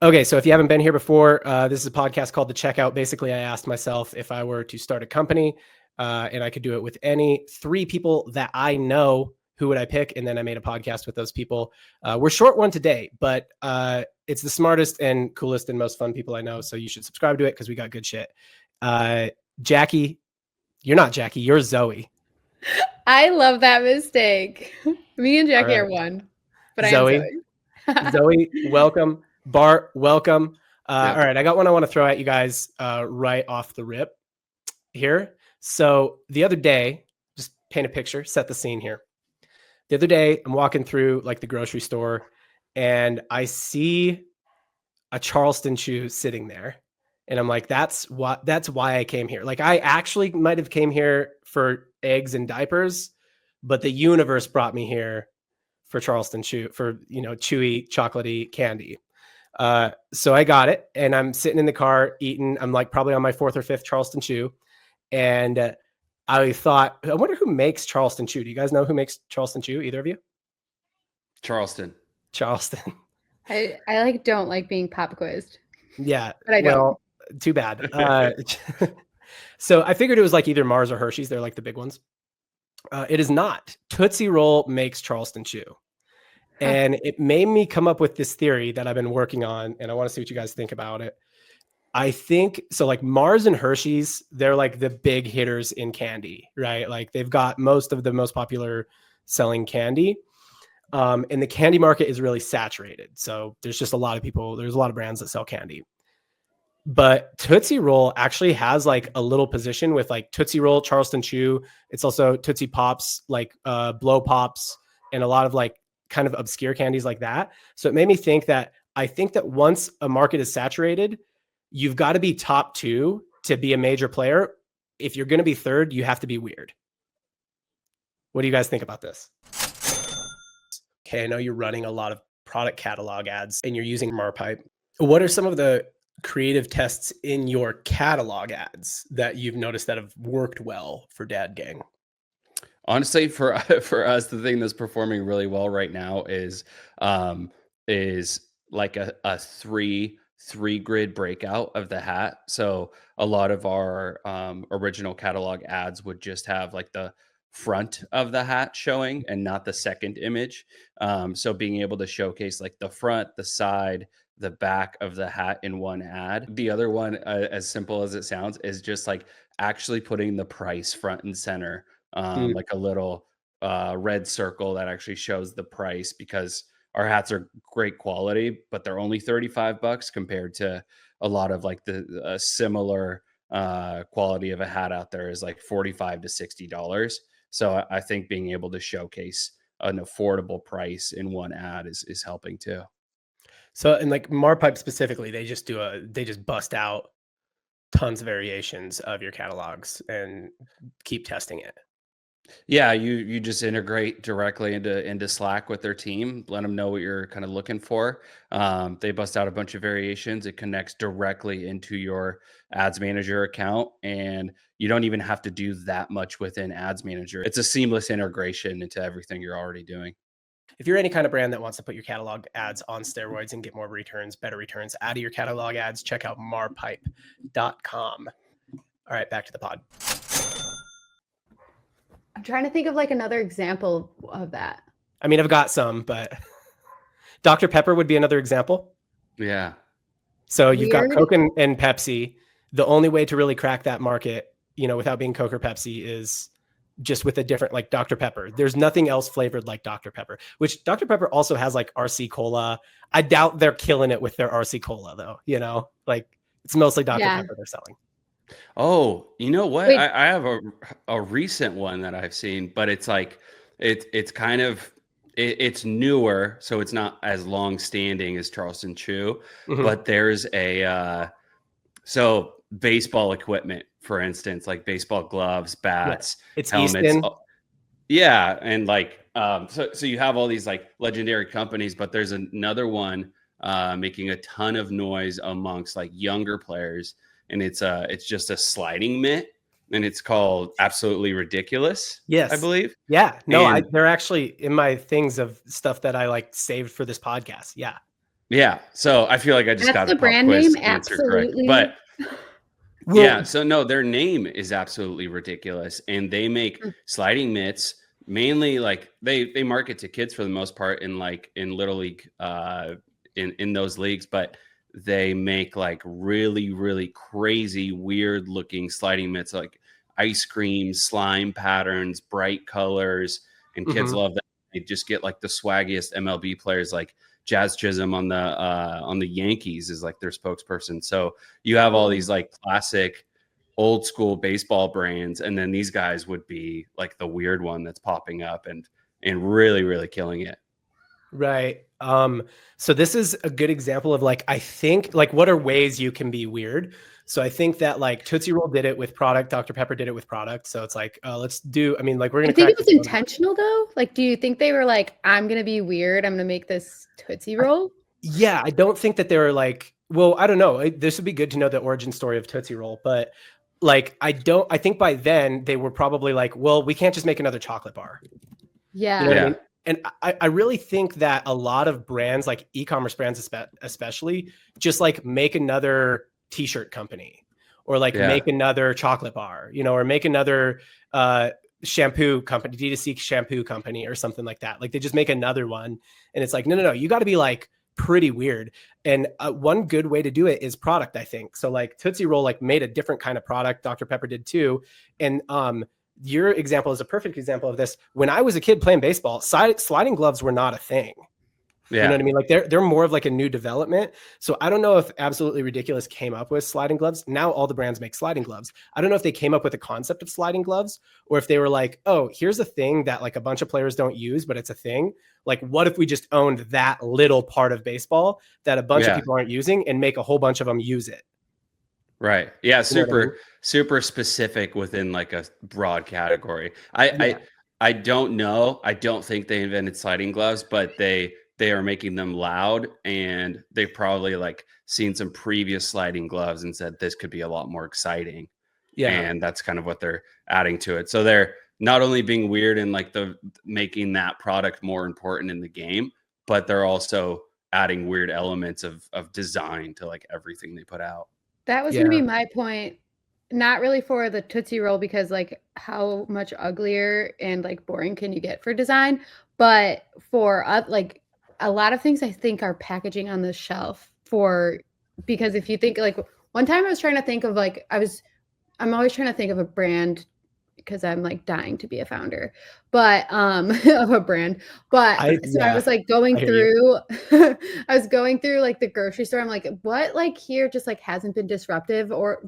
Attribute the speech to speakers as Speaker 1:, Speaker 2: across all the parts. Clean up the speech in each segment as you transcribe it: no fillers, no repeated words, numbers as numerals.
Speaker 1: Okay, so if you haven't been here before, this is a podcast called The Checkout. Basically, I asked myself if I were to start a company and I could do it with any 3 people that I know, who would I pick? And then I made a podcast with those people. We're short one today, but it's the smartest and coolest and most fun people I know. So you should subscribe to it because we got good shit. Jackie, you're not Jackie, you're Zoe.
Speaker 2: I love that mistake. Me and Jackie
Speaker 1: All
Speaker 2: are
Speaker 1: right.
Speaker 2: one, but
Speaker 1: Zoe.
Speaker 2: I am Zoe.
Speaker 1: Zoe, welcome. Bart, welcome.
Speaker 3: Yep.
Speaker 1: All right, I got one I want to throw at you guys right off the rip here. So the other day, just paint a picture, set the scene here. The other day, I'm walking through like the grocery store and I see a Charleston Chew sitting there. And I'm like, that's why I came here. Like I actually might have came here for eggs and diapers, but the universe brought me here for Charleston Chew, for, chewy, chocolatey candy. So I got it and I'm sitting in the car eating. I'm like probably on my 4th or 5th Charleston Chew. And I thought, I wonder who makes Charleston Chew. Do you guys know who makes Charleston Chew? Either of you?
Speaker 3: Charleston.
Speaker 2: I don't like being pop quizzed.
Speaker 1: Yeah.
Speaker 2: But I don't.
Speaker 1: Well, too bad. So I figured it was like either Mars or Hershey's. They're like the big ones. It is not. Tootsie Roll makes Charleston Chew. And it made me come up with this theory that I've been working on, and I want to see what you guys think about it. I think so. Like Mars and Hershey's, they're like the big hitters in candy, right? Like they've got most of the most popular selling candy. And the candy market is really saturated. So there's just a lot of people, there's a lot of brands that sell candy. But Tootsie Roll actually has like a little position with like Tootsie Roll, Charleston Chew. It's also Tootsie Pops, like Blow Pops, and a lot of like kind of obscure candies like that. So it made me think that once a market is saturated, you've got to be top 2 to be a major player. If you're going to be third, you have to be weird. What do you guys think about this? Okay, I know you're running a lot of product catalog ads and you're using Marpipe. What are some of the creative tests in your catalog ads that you've noticed that have worked well for Dad Gang?
Speaker 3: Honestly, for us, the thing that's performing really well right now is like a three grid breakout of the hat. So a lot of our original catalog ads would just have like the front of the hat showing and not the second image. So being able to showcase like the front, the side, the back of the hat in one ad. The other one, as simple as it sounds, is just like actually putting the price front and center. Like a little red circle that actually shows the price, because our hats are great quality, but they're only $35 compared to a lot of like the similar quality of a hat out there is like $45 to $60. So I think being able to showcase an affordable price in one ad is helping too.
Speaker 1: So, and like Marpipe specifically, they just bust out tons of variations of your catalogs and keep testing it.
Speaker 3: Yeah, you just integrate directly into Slack with their team, let them know what you're kind of looking for. They bust out a bunch of variations. It connects directly into your Ads Manager account, and you don't even have to do that much within Ads Manager. It's a seamless integration into everything you're already doing.
Speaker 1: If you're any kind of brand that wants to put your catalog ads on steroids and get more returns, better returns out of your catalog ads, check out marpipe.com. All right, back to the pod.
Speaker 2: I'm trying to think of like another example of that.
Speaker 1: I mean, I've got some, but Dr. Pepper would be another example.
Speaker 3: Yeah.
Speaker 1: So you've got Coke and Pepsi. The only way to really crack that market, without being Coke or Pepsi, is just with a different, like Dr. Pepper. There's nothing else flavored like Dr. Pepper, which Dr. Pepper also has like RC Cola. I doubt they're killing it with their RC Cola though, like it's mostly Dr. Pepper they're selling.
Speaker 3: Oh, you know what? I have a recent one that I've seen, but it's like, it's kind of, it's newer. So it's not as long standing as Charleston Chew, but there's so baseball equipment, for instance, like baseball gloves, bats,
Speaker 1: it's
Speaker 3: helmets.
Speaker 1: Easton.
Speaker 3: Yeah. And like, so you have all these like legendary companies, but there's another one making a ton of noise amongst like younger players. And it's just a sliding mitt, and it's called Absolutely Ridiculous.
Speaker 1: Yes,
Speaker 3: I believe.
Speaker 1: Yeah, no, they're actually in my things of stuff that I like saved for this podcast. Yeah.
Speaker 3: Yeah. So I feel like I just
Speaker 2: That's
Speaker 3: got
Speaker 2: the
Speaker 3: a pop
Speaker 2: brand
Speaker 3: quiz
Speaker 2: name?
Speaker 3: answer correct.
Speaker 2: Absolutely.
Speaker 3: But
Speaker 1: Well,
Speaker 3: yeah, so no, their name is absolutely ridiculous. And they make
Speaker 2: Mm.
Speaker 3: sliding mitts mainly like they market to kids for the most part in like in little league in those leagues, but they make like really, really crazy, weird looking sliding mitts like ice cream, slime patterns, bright colors, and kids
Speaker 1: mhm.
Speaker 3: love that. They just get like the swaggiest MLB players like Jazz Chisholm on the Yankees is like their spokesperson. So you have all these like classic old school baseball brands, and then these guys would be like the weird one that's popping up and really, really killing it.
Speaker 1: Right. So this is a good example of like, I think like what are ways you can be weird? So I think that like Tootsie Roll did it with product, Dr. Pepper did it with product. So it's like, let's do, I mean, like we're
Speaker 2: I
Speaker 1: gonna
Speaker 2: think
Speaker 1: crack
Speaker 2: it was
Speaker 1: this code.
Speaker 2: intentional though. Like, do you think they were like, I'm gonna be weird, I'm gonna make this Tootsie Roll?
Speaker 1: Yeah, I don't think that they were like, well, I don't know. This would be good to know the origin story of Tootsie Roll, but like I think by then they were probably like, well, we can't just make another chocolate bar.
Speaker 2: Yeah.
Speaker 1: You know what I
Speaker 3: Yeah.
Speaker 1: mean? And I really think that a lot of brands, like e-commerce brands especially, just like make another t-shirt company or like
Speaker 3: Yeah.
Speaker 1: make another chocolate bar, you know, or make another shampoo company, D2C shampoo company or something like that. Like they just make another one. And it's like, no, you got to be like pretty weird. And one good way to do it is product, I think. So like Tootsie Roll like made a different kind of product. Dr. Pepper did too. And your example is a perfect example of this. When I was a kid playing baseball, sliding gloves were not a thing.
Speaker 3: Yeah.
Speaker 1: You know what I mean? Like they're more of like a new development. So I don't know if Absolutely Ridiculous came up with sliding gloves. Now all the brands make sliding gloves. I don't know if they came up with a concept of sliding gloves or if they were like, oh, here's a thing that like a bunch of players don't use, but it's a thing. Like, what if we just owned that little part of baseball that a bunch of
Speaker 3: Yeah.
Speaker 1: people aren't using and make a whole bunch of them use it?
Speaker 3: Right. Yeah.
Speaker 1: You know what I
Speaker 3: Super,
Speaker 1: mean?
Speaker 3: super specific within like a broad category.
Speaker 1: Yeah.
Speaker 3: I don't know. I don't think they invented sliding gloves, but they are making them loud, and they've probably like seen some previous sliding gloves and said this could be a lot more exciting.
Speaker 1: Yeah.
Speaker 3: And that's kind of what they're adding to it. So they're not only being weird and like the making that product more important in the game, but they're also adding weird elements of design to like everything they put out.
Speaker 2: That was
Speaker 1: Yeah.
Speaker 2: gonna be my point. Not really for the Tootsie Roll because like how much uglier and like boring can you get for design, but for like a lot of things I think are packaging on the shelf for because if you think like one time I was trying to think of like I'm always trying to think of a brand because I'm like dying to be a founder, but of a brand. But I was like going through I was going through like the grocery store. I'm like, what like here just like hasn't been disrupted or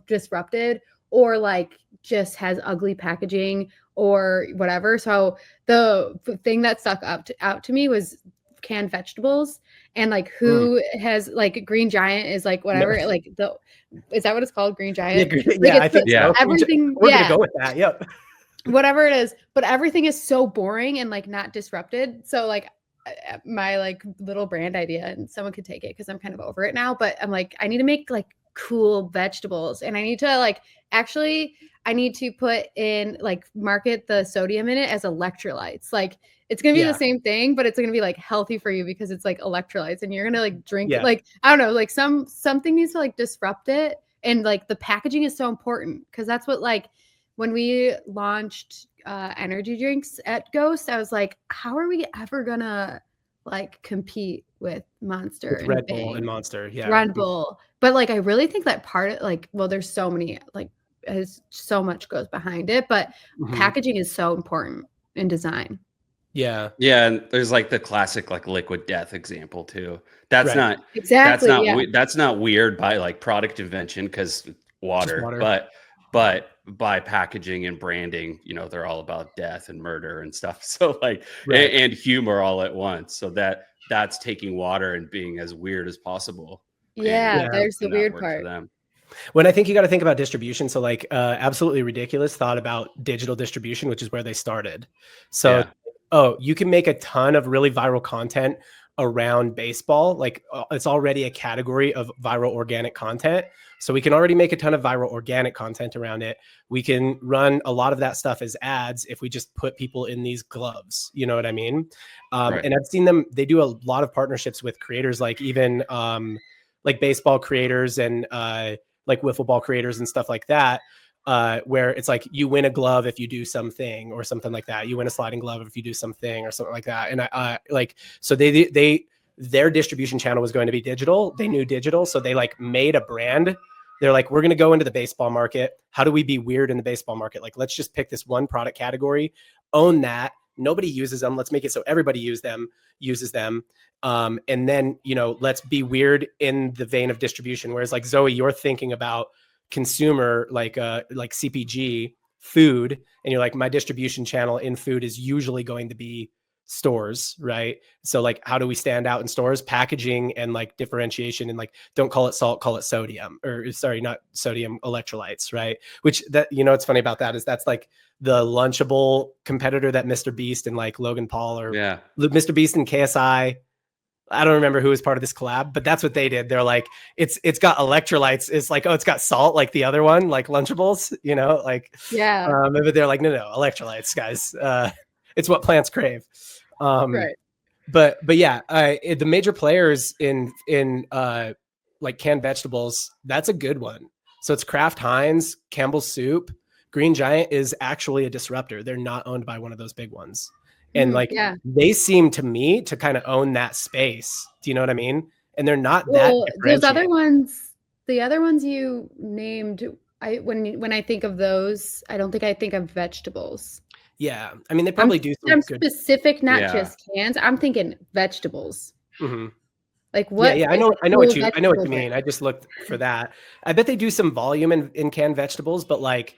Speaker 2: like just has ugly packaging or whatever. So the thing that stuck out to me was canned vegetables and like who has like Green Giant is like whatever like is that what it's called, Green Giant?
Speaker 1: Yeah, I think so.
Speaker 2: Everything.
Speaker 1: We're gonna go with that. Yep.
Speaker 2: Whatever it is, but everything is so boring and like not disrupted. So like my like little brand idea, and someone could take it because I'm kind of over it now. But I'm like, I need to make like cool vegetables, and I need to like I need to put in like market the sodium in it as electrolytes. Like it's gonna be the same thing, but it's gonna be like healthy for you because it's like electrolytes, and you're gonna like drink it. Like I don't know, like something needs to like disrupt it, and like the packaging is so important because that's what like. When we launched energy drinks at Ghost, I was like, how are we ever gonna like compete with Monster and
Speaker 1: Red
Speaker 2: Bang?
Speaker 1: Bull and Monster? Yeah.
Speaker 2: Red Bull. But like I really think that part of like, well, there's so many like so much goes behind it, but packaging is so important in design.
Speaker 1: Yeah.
Speaker 3: Yeah, and there's like the classic like liquid death example too. That's
Speaker 1: Right.
Speaker 3: not
Speaker 2: exactly
Speaker 3: that's not weird by like product invention because water, but by packaging and branding, you know, they're all about death and murder and stuff. So like and humor all at once. So that's taking water and being as weird as possible.
Speaker 2: Yeah, there's the weird part.
Speaker 3: For them.
Speaker 1: When I think you got to think about distribution. So like Absolutely Ridiculous thought about digital distribution, which is where they started. So, you can make a ton of really viral content around baseball. Like it's already a category of viral organic content. So we can already make a ton of viral organic content around it. We can run a lot of that stuff as ads if we just put people in these gloves. You know what I mean?
Speaker 3: Right.
Speaker 1: And I've seen them, they do a lot of partnerships with creators, like even like baseball creators and like wiffle ball creators and stuff like that. Where it's like you win a glove if you do something or something like that. You win a sliding glove if you do something or something like that. And I like, so their distribution channel was going to be digital. They knew digital. So they like made a brand. They're like, we're going to go into the baseball market. How do we be weird in the baseball market? Like, let's just pick this one product category, own that. Nobody uses them. Let's make it so everybody uses them. And then, you know, let's be weird in the vein of distribution. Whereas like Zoe, you're thinking about consumer, like CPG food. And you're like, my distribution channel in food is usually going to be stores, right? So like, how do we stand out in stores? Packaging and like differentiation, and like, don't call it salt, call it sodium, or sorry, not sodium, electrolytes, right? Which that, you know, what's funny about that is that's like the Lunchable competitor that Mr. Beast and like Logan Paul, or Mr. Beast and KSI. I don't remember who was part of this collab, but that's what they did. They're like, it's got electrolytes. It's like, oh, it's got salt, like the other one, like Lunchables, you know, like,
Speaker 2: yeah.
Speaker 1: But they're like, no, electrolytes, guys. It's what plants crave.
Speaker 2: Right.
Speaker 1: But yeah, the major players in like canned vegetables, that's a good one. So it's Kraft Heinz, Campbell's Soup, Green Giant is actually a disruptor. They're not owned by one of those big ones. And like, they seem to me to kind of own that space. Do you know what I mean? And they're not that
Speaker 2: those other ones, the other ones you named, when I think of those, I don't think I think of vegetables.
Speaker 1: Yeah. I mean, they probably do some good
Speaker 2: specific, not just cans. I'm thinking vegetables.
Speaker 1: Mm-hmm.
Speaker 2: Like what?
Speaker 1: Yeah, I know what you mean. I just looked for that. I bet they do some volume in canned vegetables, but like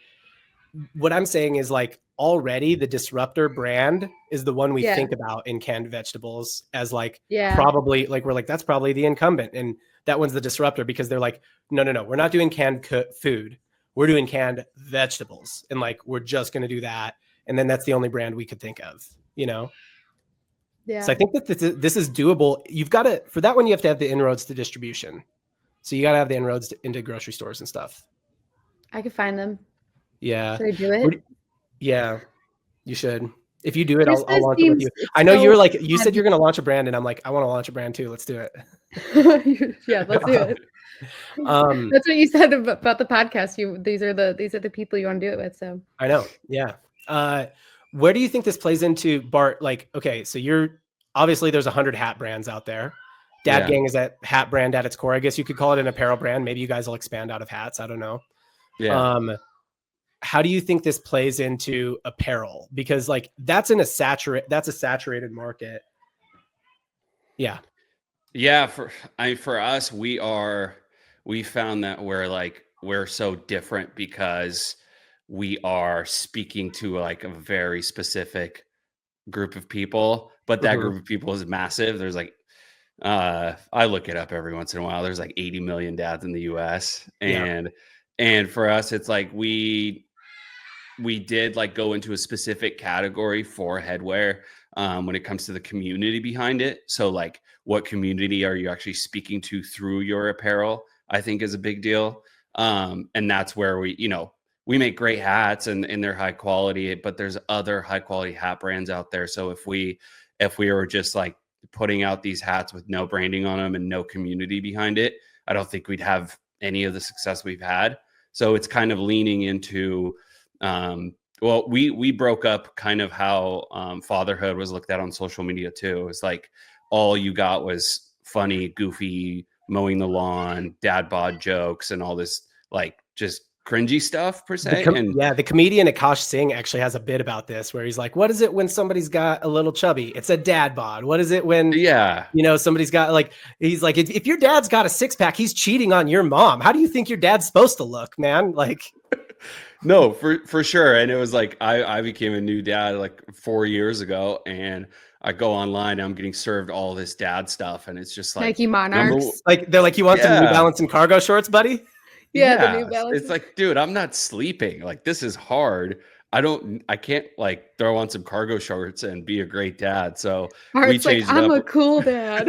Speaker 1: what I'm saying is like already the disruptor brand is the one we think about in canned vegetables as like probably like, we're like, that's probably the incumbent. And that one's the disruptor because they're like, no, we're not doing canned food. We're doing canned vegetables. And like, we're just going to do that. And then that's the only brand we could think of, you know? Yeah. So I think that this is doable. You've got to, for that one, you have to have the inroads to distribution. So you got to have the inroads into grocery stores and stuff.
Speaker 2: I could find them.
Speaker 1: Yeah.
Speaker 2: Should I do it?
Speaker 1: Yeah, you should. If you do it, I'll launch it with you. I know you're like, you said you're going to launch a brand, and I'm like, I want to launch a brand too. Let's do it.
Speaker 2: Yeah, let's do it. That's what you said about the podcast. These are the people you want to do it with. So
Speaker 1: I know. Yeah. Where do you think this plays into, Bart? Like, okay, so you're obviously there's 100 hat brands out there. Dad Gang is that hat brand at its core. I guess you could call it an apparel brand. Maybe you guys will expand out of hats. I don't know. Yeah. How do you think this plays into apparel? Because like that's a saturated market. Yeah.
Speaker 3: Yeah. For us, we found that we're so different because we are speaking to like a very specific group of people, but that group of people is massive. There's like, I look it up every once in a while. There's like 80 million dads in the US. And for us, it's like, we did like go into a specific category for headwear when it comes to the community behind it. So like, what community are you actually speaking to through your apparel, I think is a big deal. And that's where we make great hats and they're high quality, but there's other high quality hat brands out there. So if we were just like putting out these hats with no branding on them and no community behind it, I don't think we'd have any of the success we've had. So it's kind of leaning into, we broke up kind of how fatherhood was looked at on social media too. It was like all you got was funny, goofy, mowing the lawn, dad bod jokes, and all this like just cringy stuff per se.
Speaker 1: The comedian Akash Singh actually has a bit about this where he's like, what is it when somebody's got a little chubby? It's a dad bod. What is it when somebody's got like, he's like, if your dad's got a six-pack, he's cheating on your mom. How do you think your dad's supposed to look, man? Like
Speaker 3: no, for sure. And it was like I became a new dad like 4 years ago, and I go online and I'm getting served all this dad stuff, and it's just like
Speaker 2: Nike Monarchs.
Speaker 1: Like they're like, you want some New Balance and cargo shorts, buddy?
Speaker 2: The New Balance.
Speaker 3: It's like, dude, I'm not sleeping. Like, this is hard. I can't like throw on some cargo shorts and be a great dad. So we
Speaker 2: Bart's like,
Speaker 3: changed it
Speaker 2: I'm
Speaker 3: up.
Speaker 2: a cool dad.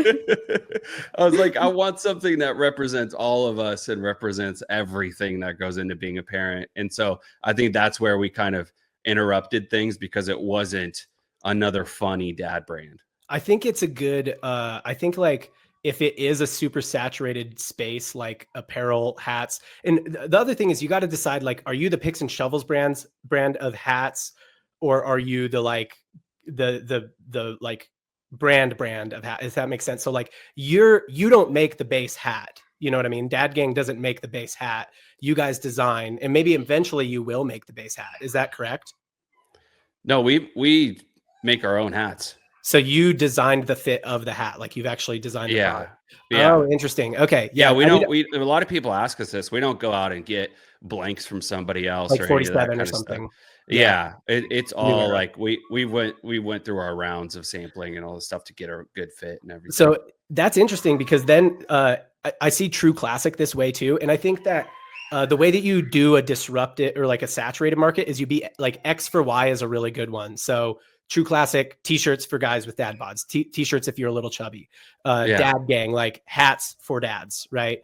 Speaker 3: I was like, I want something that represents all of us and represents everything that goes into being a parent. And so I think that's where we kind of interrupted things because it wasn't another funny dad brand.
Speaker 1: I think it's a good, I think like if it is a super saturated space, like apparel, hats, and the other thing is you got to decide, like, are you the picks and shovels brand of hats, or are you the like the like brand of hat? Does that make sense? So like you don't make the base hat. You know what I mean? Dad Gang doesn't make the base hat. You guys design, and maybe eventually you will make the base hat. Is that correct?
Speaker 3: No, we make our own hats.
Speaker 1: So you designed the fit of the hat, like you've actually designed the product.
Speaker 3: Yeah.
Speaker 1: Oh, interesting. Okay.
Speaker 3: Yeah,
Speaker 1: Yeah.
Speaker 3: a lot of people ask us this. We don't go out and get blanks from somebody else
Speaker 1: Like
Speaker 3: or any of that
Speaker 1: 47 or
Speaker 3: kind of
Speaker 1: something.
Speaker 3: stuff. Yeah, it's
Speaker 1: New
Speaker 3: all
Speaker 1: era.
Speaker 3: like we went through our rounds of sampling and all this stuff to get a good fit and everything.
Speaker 1: So that's interesting because then I see True Classic this way too. And I think that the way that you do a disrupted or like a saturated market is you be like X for Y is a really good one. So True Classic t-shirts for guys with dad bods, t-shirts if you're a little chubby, Dad Gang, like hats for dads, right?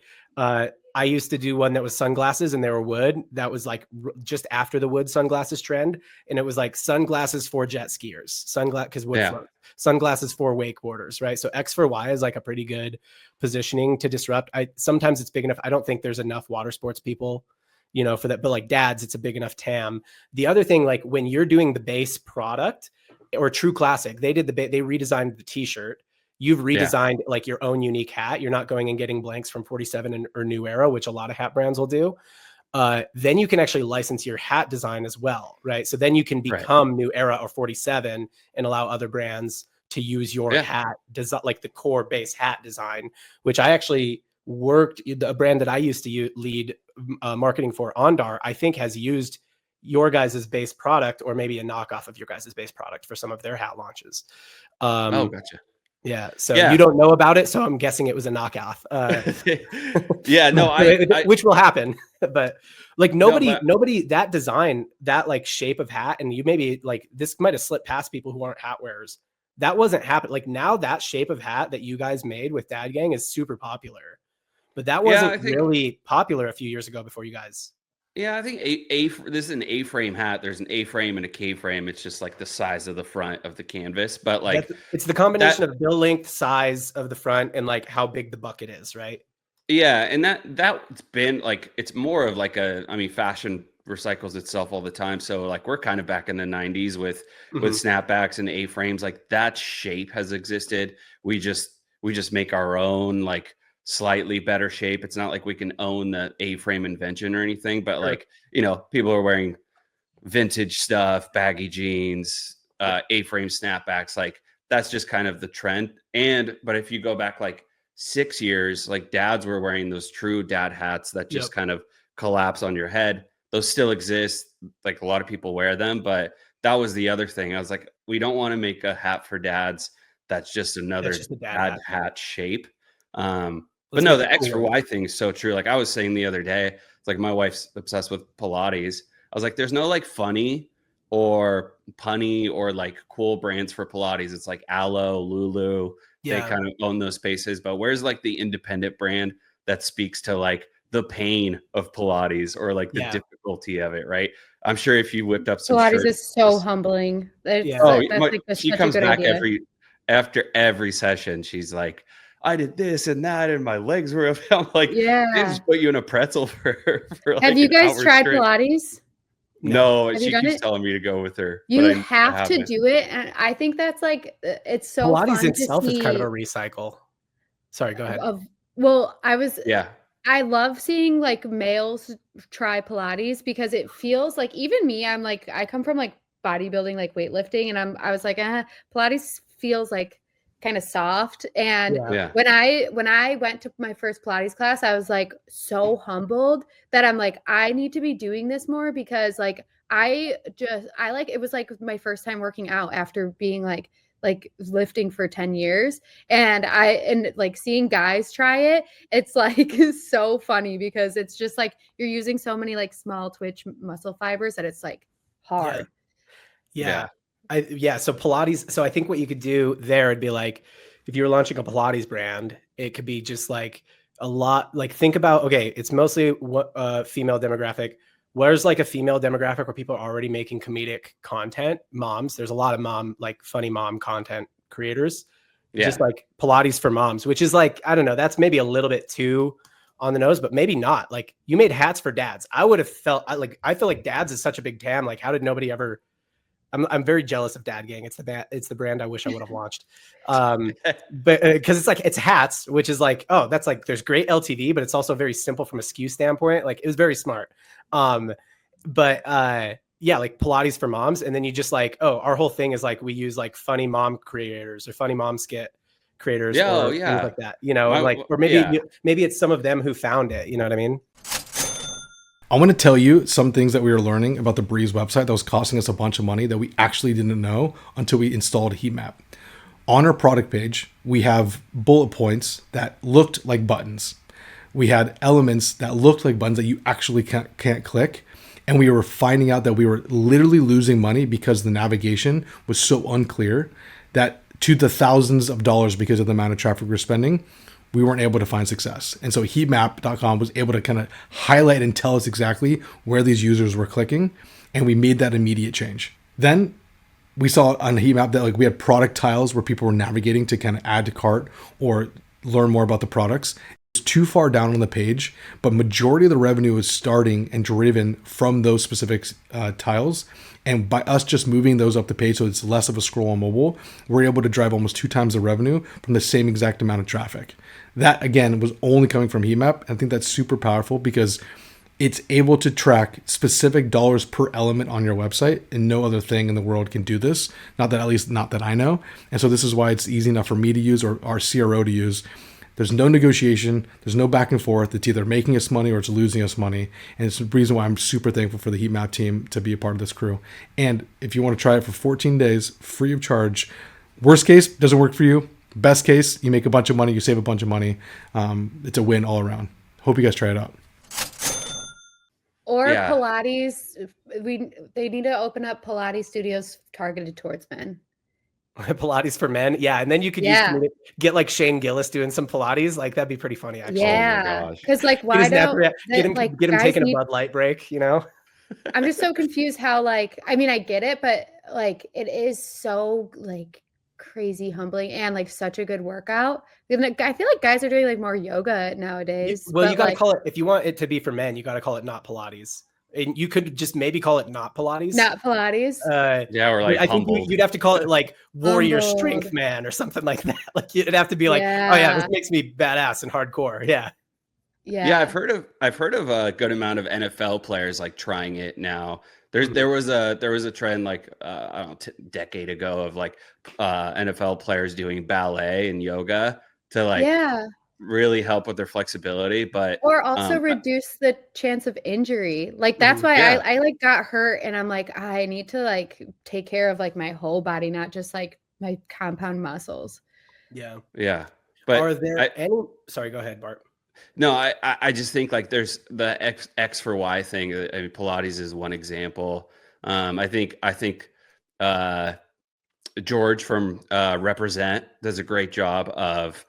Speaker 1: I used to do one that was sunglasses and they were wood. That was like just after the wood sunglasses trend. And it was like sunglasses for jet skiers, because wood float, sunglasses for wakeboarders, right? So X for Y is like a pretty good positioning to disrupt. Sometimes it's big enough. I don't think there's enough water sports people, you know, for that, but like dads, it's a big enough TAM. The other thing, like when you're doing the base product or True Classic, they redesigned the t-shirt. You've redesigned like your own unique hat. You're not going and getting blanks from 47 or New Era, which a lot of hat brands will do. Then you can actually license your hat design as well, right? So then you can become New Era or 47 and allow other brands to use your hat design, like the core base hat design, which I actually worked, a brand that I used to lead marketing for, Ondar, I think has used your guys' base product or maybe a knockoff of your guys' base product for some of their hat launches.
Speaker 3: Oh, gotcha.
Speaker 1: Yeah. So you don't know about it. So I'm guessing it was a knockoff.
Speaker 3: Yeah, no,
Speaker 1: which will happen, but like nobody that design, that like shape of hat. And you maybe like, this might've slipped past people who aren't hat wearers. That wasn't happening. Like now that shape of hat that you guys made with Dad Gang is super popular, but that wasn't really popular a few years ago before you guys.
Speaker 3: Yeah, I think this is an A-frame hat. There's an A-frame and a K-frame. It's just like the size of the front of the canvas, but like
Speaker 1: it's the combination of bill length, size of the front, and like how big the bucket is, right?
Speaker 3: Yeah, and that's been like, it's more of like fashion recycles itself all the time. So like we're kind of back in the 90s with snapbacks and A-frames. Like that shape has existed. We just make our own like slightly better shape. It's not like we can own the A-frame invention or anything, but like, you know, people are wearing vintage stuff, baggy jeans, A-frame snapbacks. Like that's just kind of the trend. But if you go back like 6 years, like dads were wearing those true dad hats that just kind of collapse on your head. Those still exist. Like a lot of people wear them, but that was the other thing. I was like, we don't want to make a hat for dads that's just another dad hat shape. But no, the X for Y thing is so true. Like I was saying the other day, it's like my wife's obsessed with Pilates. I was like, there's no like funny or punny or like cool brands for Pilates. It's like Aloe, Lulu. They kind of own those spaces. But where's like the independent brand that speaks to like the pain of Pilates or like the difficulty of it, right? I'm sure if you whipped up some
Speaker 2: Pilates
Speaker 3: shirts,
Speaker 2: is so humbling.
Speaker 3: She comes back after every session. She's like, I did this and that, and my legs were up. I'm like, they just put you in a pretzel for like
Speaker 2: Have you guys tried Pilates?
Speaker 3: No, she keeps telling me to go with her.
Speaker 2: You have to do it, and I think that's like it's so
Speaker 1: Pilates
Speaker 2: fun
Speaker 1: itself is kind of a recycle. Sorry, go ahead.
Speaker 2: I love seeing like males try Pilates because it feels like, even me, I'm like, I come from like bodybuilding, like weightlifting, and I was like, Pilates feels like kind of soft. And when I went to my first Pilates class, I was like so humbled that I'm like, I need to be doing this more, because like I like, it was like my first time working out after being like lifting for 10 years. And like seeing guys try it, it's like so funny because it's just like you're using so many like small twitch muscle fibers that it's like hard.
Speaker 1: Yeah. So Pilates. So I think what you could do there would be like, if you were launching a Pilates brand, it could be just like a lot, like think about, okay, it's mostly what female demographic. Where's like a female demographic where people are already making comedic content? Moms. There's a lot of funny mom content creators. Just like Pilates for moms, which is like, I don't know, that's maybe a little bit too on the nose, but maybe not. Like you made hats for dads. I would have felt I feel like dads is such a big TAM. Like how did nobody ever? I'm very jealous of Dad Gang. It's the brand I wish I would have launched. But because it's like it's hats, which is like, oh, that's like there's great LTV, but it's also very simple from a SKU standpoint. Like it was very smart. But yeah, like Pilates for moms, and then you just like, oh, our whole thing is like we use like funny mom creators or funny mom skit creators, or things like that, you know, and like, or maybe it's some of them who found it. You know what I mean?
Speaker 4: I want to tell you some things that we were learning about the Breeze website that was costing us a bunch of money that we actually didn't know until we installed a heat map. On our product page, we have bullet points that looked like buttons. We had elements that looked like buttons that you actually can't click. And we were finding out that we were literally losing money because the navigation was so unclear that to the thousands of dollars because of the amount of traffic we're spending, we weren't able to find success. And so heatmap.com was able to kind of highlight and tell us exactly where these users were clicking. And we made that immediate change. Then we saw on heatmap that like we had product tiles where people were navigating to kind of add to cart or learn more about the products. It's too far down on the page, but majority of the revenue is starting and driven from those specific tiles. And by us just moving those up the page so it's less of a scroll on mobile, we're able to drive almost 2 times the revenue from the same exact amount of traffic. That, again, was only coming from heatmap. I think that's super powerful because it's able to track specific dollars per element on your website, and no other thing in the world can do this. Not that I know. And so this is why it's easy enough for me to use or our CRO to use. There's no negotiation. There's no back and forth. It's either making us money or it's losing us money. And it's the reason why I'm super thankful for the heatmap team to be a part of this crew. And if you want to try it for 14 days, free of charge, worst case, doesn't work for you. Best case, you make a bunch of money, you save a bunch of money. It's a win all around. Hope you guys try it out.
Speaker 2: Or Pilates. They need to open up Pilates studios targeted towards men.
Speaker 1: Pilates for men, yeah, and then you could get like Shane Gillis doing some Pilates, like that'd be pretty funny actually.
Speaker 2: Yeah, because like why don't
Speaker 1: get him taking a Bud Light break, you know?
Speaker 2: I'm just so confused how like I mean I get it, but like it is so like crazy humbling and like such a good workout. I feel like guys are doing like more yoga nowadays.
Speaker 1: Well, you gotta call it, if you want it to be for men, you gotta call it not Pilates. And you could just maybe call it not Pilates.
Speaker 2: Not Pilates.
Speaker 3: Or like
Speaker 1: I think you'd have to call it like Warrior Strength Man or something like that. Like it'd have to be like, oh yeah, this makes me badass and hardcore. Yeah.
Speaker 3: I've heard of a good amount of NFL players like trying it now. There was a trend like I don't know, decade ago of like NFL players doing ballet and yoga to like really help with their flexibility, but
Speaker 2: or also reduce the chance of injury. Like that's why I like got hurt, and I'm like I need to like take care of like my whole body, not just like my compound muscles.
Speaker 1: Yeah.
Speaker 3: But
Speaker 1: are there any? Sorry, go ahead, Bart.
Speaker 3: No, I just think like there's the X for Y thing. I mean, Pilates is one example. I think George from Represent does a great job of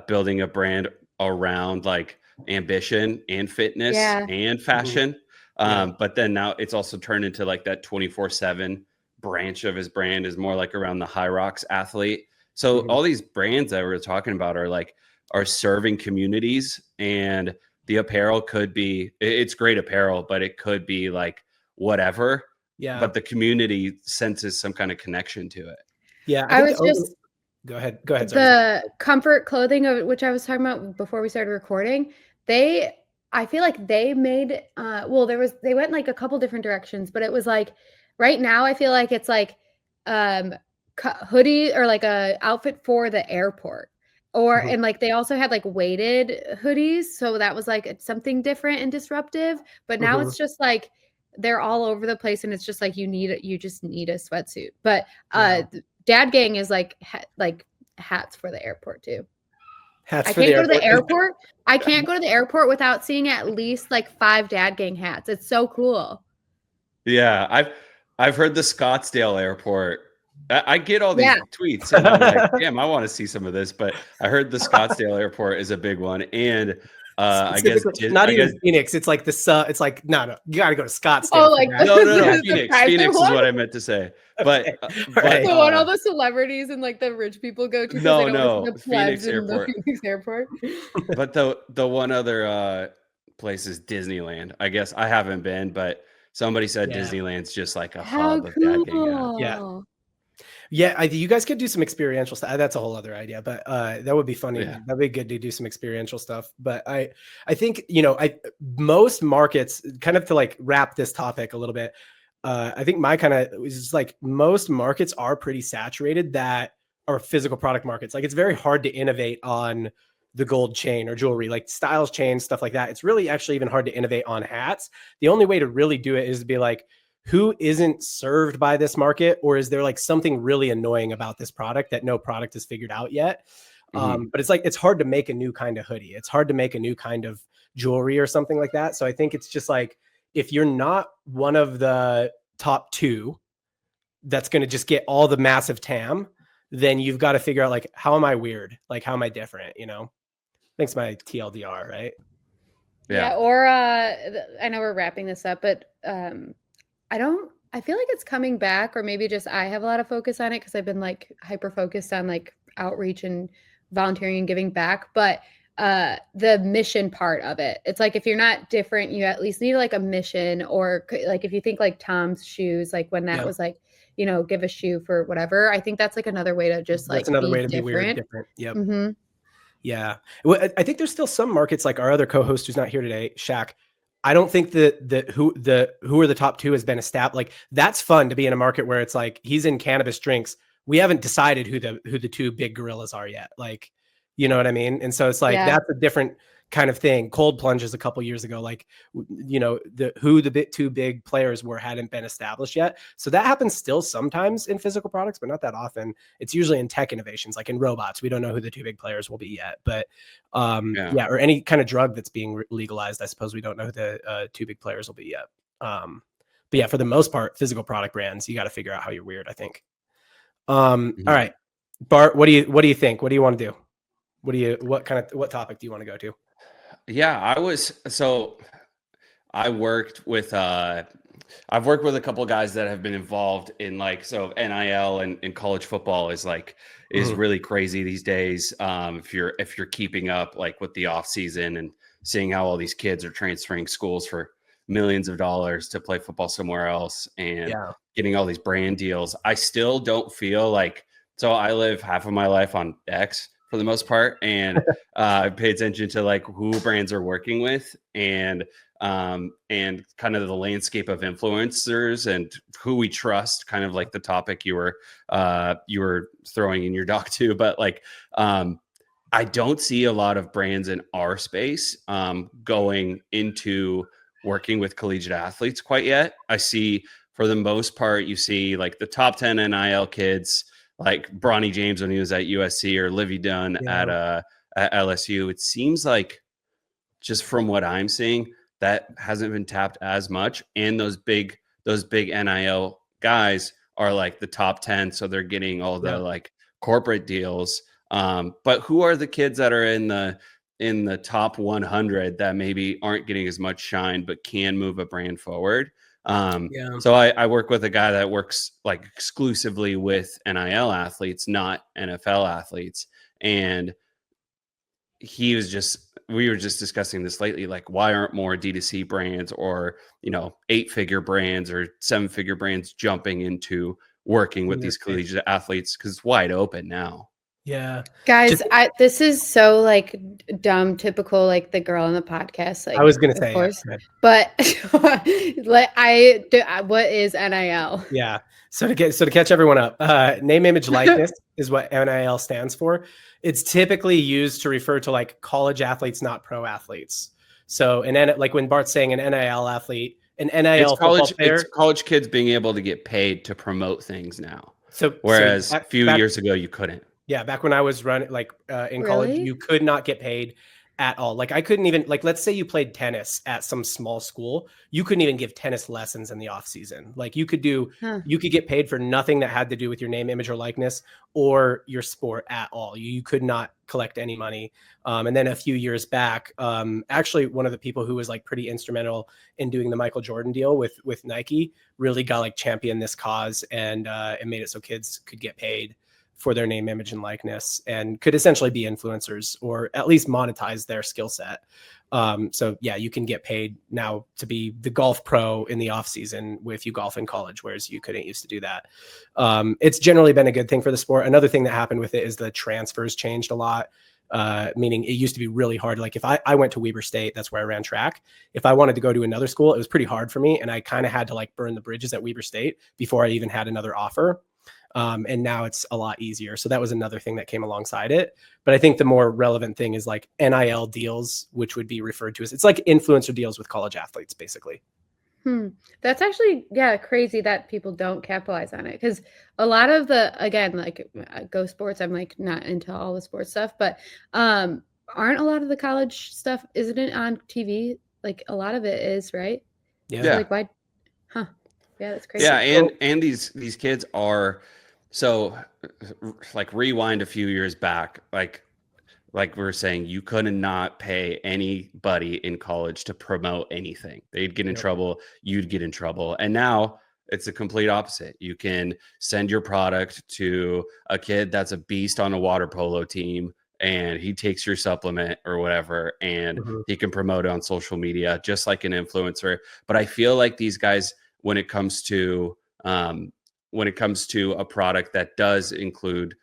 Speaker 3: building a brand around like ambition and fitness and fashion. But then now it's also turned into like that 24/7 branch of his brand is more like around the High Rocks athlete. So all these brands that we're talking about are serving communities, and the apparel could be, it's great apparel, but it could be like whatever. Yeah. But the community senses some kind of connection to it.
Speaker 1: Yeah. Go ahead. Sorry.
Speaker 2: The comfort clothing of which I was talking about before we started recording, I feel like they made, they went like a couple different directions, but it was like, right now I feel like it's like hoodie or like a outfit for the airport. Or and like they also had like weighted hoodies, so that was like something different and disruptive. But now it's just like they're all over the place, and it's just like you just need a sweatsuit. But Dad Gang is like hats for the airport too. I can't go to the airport. I can't go to the airport without seeing at least like 5 Dad Gang hats. It's so cool.
Speaker 3: Yeah, I've heard the Scottsdale airport. I get all these
Speaker 2: Yeah.
Speaker 3: tweets and I'm like, damn, I want to see some of this. But I heard the Scottsdale airport is a big one. And I guess
Speaker 1: Specifically, not even Phoenix. It's like it's like no, you got to go to Scottsdale.
Speaker 2: Oh,
Speaker 1: for
Speaker 2: like
Speaker 1: that.
Speaker 3: no,
Speaker 2: the
Speaker 3: Phoenix.
Speaker 2: private
Speaker 3: Phoenix is
Speaker 2: one?
Speaker 3: what I meant to say. But,
Speaker 1: Okay.
Speaker 3: but
Speaker 1: Right.
Speaker 2: The one all the celebrities and like the rich people go to because
Speaker 3: No,
Speaker 2: they don't
Speaker 3: no,
Speaker 2: want to see the
Speaker 3: Phoenix
Speaker 2: plebs in the
Speaker 3: Airport.
Speaker 2: Phoenix airport.
Speaker 3: But the one other place is Disneyland. I guess I haven't been, but somebody said
Speaker 1: Yeah.
Speaker 3: Disneyland's just like a
Speaker 2: How
Speaker 3: hub of that thing.
Speaker 2: cool.
Speaker 1: Yeah. Yeah, you guys could do some experiential stuff. That's a whole other idea, but that would be funny.
Speaker 3: Yeah.
Speaker 1: That'd be good to do some experiential stuff. But I think most markets, kind of to like wrap this topic a little bit. I think my kind of is just like most markets are pretty saturated that are physical product markets. Like it's very hard to innovate on the gold chain or jewelry, like styles chains, stuff like that. It's really actually even hard to innovate on hats. The only way to really do it is to be like, who isn't served by this market, or is there like something really annoying about this product that no product has figured out yet? But it's like it's hard to make a new kind of hoodie. It's hard to make a new kind of jewelry or something like that. So I think it's just like if you're not one of the top two that's going to just get all the massive TAM, then you've got to figure out like, how am I weird? Like, how am I different? Thanks my TLDR, right?
Speaker 2: Yeah. Or I know we're wrapping this up, but I feel like it's coming back, or maybe just I have a lot of focus on it because I've been like hyper focused on like outreach and volunteering and giving back. But the mission part of it, it's like if you're not different, you at least need like a mission, or like if you think like Tom's shoes, like when that was like, give a shoe for whatever. I think that's like another way to just like
Speaker 1: that's another way to
Speaker 2: different.
Speaker 1: be weird, different. Yep.
Speaker 2: Mm-hmm.
Speaker 1: Yeah. Well, I think there's still some markets, like our other co-host who's not here today, Shaq. I don't think that who are the top two has been established. Like that's fun to be in a market where it's like he's in cannabis drinks. We haven't decided who the two big gorillas are yet. Like, you know what I mean? And so it's like that's a different kind of thing. Cold plunges a couple years ago, like the two big players hadn't been established yet. So that happens still sometimes in physical products, but not that often. It's usually in tech innovations, like in robots. We don't know who the two big players will be yet, but or any kind of drug that's being legalized. I suppose we don't know who the two big players will be yet. But yeah, for the most part, physical product brands, you got to figure out how you're weird, I think. All right, Bart, what do you think? What do you want to do? What topic do you want to go to?
Speaker 3: Yeah, I worked with I've worked with a couple of guys that have been involved in NIL and college football is really crazy these days. If you're keeping up like with the off season and seeing how all these kids are transferring schools for millions of dollars to play football somewhere else and getting all these brand deals, I still don't feel like, so I live half of my life on X for the most part, and I pay attention to like who brands are working with and kind of the landscape of influencers and who we trust, kind of like the topic you were throwing in your doc too. But like, I don't see a lot of brands in our space going into working with collegiate athletes quite yet. I see for the most part, you see like the top 10 NIL kids, like Bronny James when he was at USC or Livy Dunn at LSU. It seems like, just from what I'm seeing, that hasn't been tapped as much. And those big NIL guys are like the top 10. So they're getting all the like corporate deals. But who are the kids that are in the top 100 that maybe aren't getting as much shine, but can move a brand forward? So I work with a guy that works like exclusively with NIL athletes, not NFL athletes. And we were just discussing this lately, like why aren't more D2C brands or, 8-figure brands or 7-figure brands jumping into working with these collegiate athletes? Because it's wide open now.
Speaker 1: Yeah,
Speaker 2: guys, this is so like dumb, typical, like the girl on the podcast. Like
Speaker 1: I was gonna say,
Speaker 2: of course, but what is NIL?
Speaker 1: Yeah, so to catch everyone up, name, image, likeness is what NIL stands for. It's typically used to refer to like college athletes, not pro athletes. So, like when Bart's saying an NIL athlete, an NIL football player,
Speaker 3: it's college kids being able to get paid to promote things now. Whereas a few years ago you couldn't.
Speaker 1: Yeah, back when I was running in college, you could not get paid. at all. Like I couldn't even, like, let's say you played tennis at some small school, you couldn't even give tennis lessons in the off season. Like you could get paid for nothing that had to do with your name, image, or likeness or your sport at all. You could not collect any money. And then a few years back, actually one of the people who was like pretty instrumental in doing the Michael Jordan deal with Nike really got like championed this cause and made it so kids could get paid for their name, image, and likeness, and could essentially be influencers or at least monetize their skill set. So yeah, you can get paid now to be the golf pro in the off season if you golf in college, whereas you couldn't used to do that. It's generally been a good thing for the sport. Another thing that happened with it is the transfers changed a lot. Meaning it used to be really hard. Like if I went to Weber State, that's where I ran track. If I wanted to go to another school, it was pretty hard for me. And I kind of had to like burn the bridges at Weber State before I even had another offer. And now it's a lot easier. So that was another thing that came alongside it. But I think the more relevant thing is like NIL deals, which would be referred to as, it's like influencer deals with college athletes, basically.
Speaker 2: That's actually, crazy that people don't capitalize on it. Because a lot of the, again, like Go Sports, I'm like not into all the sports stuff, but aren't a lot of the college stuff, isn't it on TV? Like a lot of it is, right?
Speaker 1: Yeah.
Speaker 2: So like why? Yeah, that's crazy.
Speaker 3: Yeah, and these kids are, so like rewind a few years back, like we were saying, you couldn't not pay anybody in college to promote anything. They'd get in trouble, you'd get in trouble. And now it's the complete opposite. You can send your product to a kid that's a beast on a water polo team, and he takes your supplement or whatever, and he can promote it on social media just like an influencer. But I feel like these guys, when it comes to a product that does include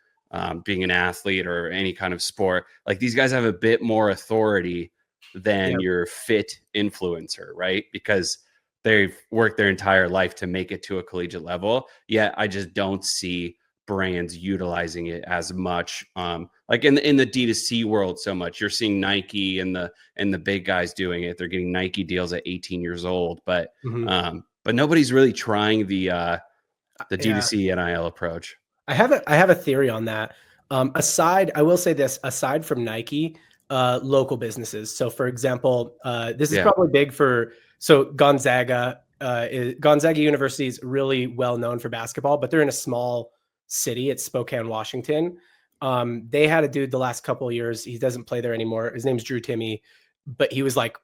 Speaker 3: being an athlete or any kind of sport, like these guys have a bit more authority than your fit influencer, right? Because they've worked their entire life to make it to a collegiate level. Yet I just don't see brands utilizing it as much. Like in the D2C world so much. You're seeing Nike and the big guys doing it. They're getting Nike deals at 18 years old, but nobody's really trying the D2C NIL approach.
Speaker 1: I have a theory on that. I will say this, aside from Nike, local businesses. So for example, this is probably big so Gonzaga University is really well known for basketball, but they're in a small city. It's Spokane, Washington. They had a dude the last couple of years. He doesn't play there anymore. His name's Drew Timme, but he was like,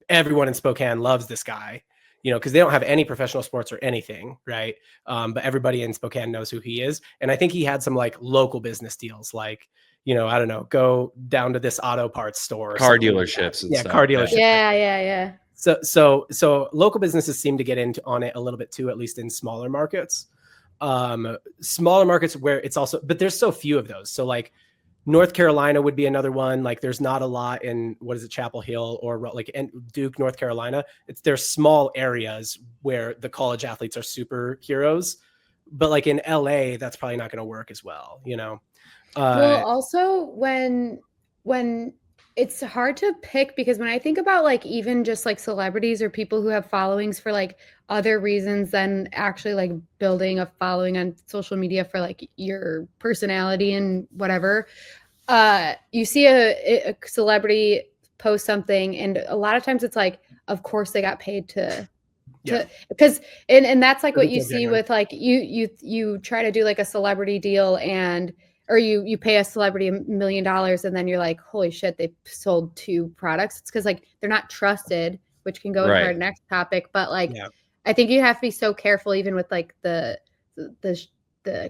Speaker 1: everyone in Spokane loves this guy, because they don't have any professional sports or anything, right? But everybody in Spokane knows who he is. And I think he had some like local business deals, like, I don't know, go down to this auto parts store.
Speaker 3: Car dealerships and stuff.
Speaker 1: Car dealerships.
Speaker 2: Yeah.
Speaker 1: So local businesses seem to get on it a little bit too, at least in smaller markets. Smaller markets where it's also, but there's so few of those. So like North Carolina would be another one. Like there's not a lot in, Chapel Hill or like in Duke, North Carolina. There's small areas where the college athletes are superheroes, but like in LA, that's probably not going to work as well,
Speaker 2: Well, also when it's hard to pick, because when I think about like even just like celebrities or people who have followings for like other reasons than actually like building a following on social media for like your personality and whatever, you see a celebrity post something, and a lot of times it's like, of course they got paid to because and that's like what you see with like you try to do like a celebrity deal, or you pay a celebrity $1 million and then you're like, holy shit, they sold 2 products. It's because like they're not trusted, which can go into our next topic. But like, I think you have to be so careful even with like the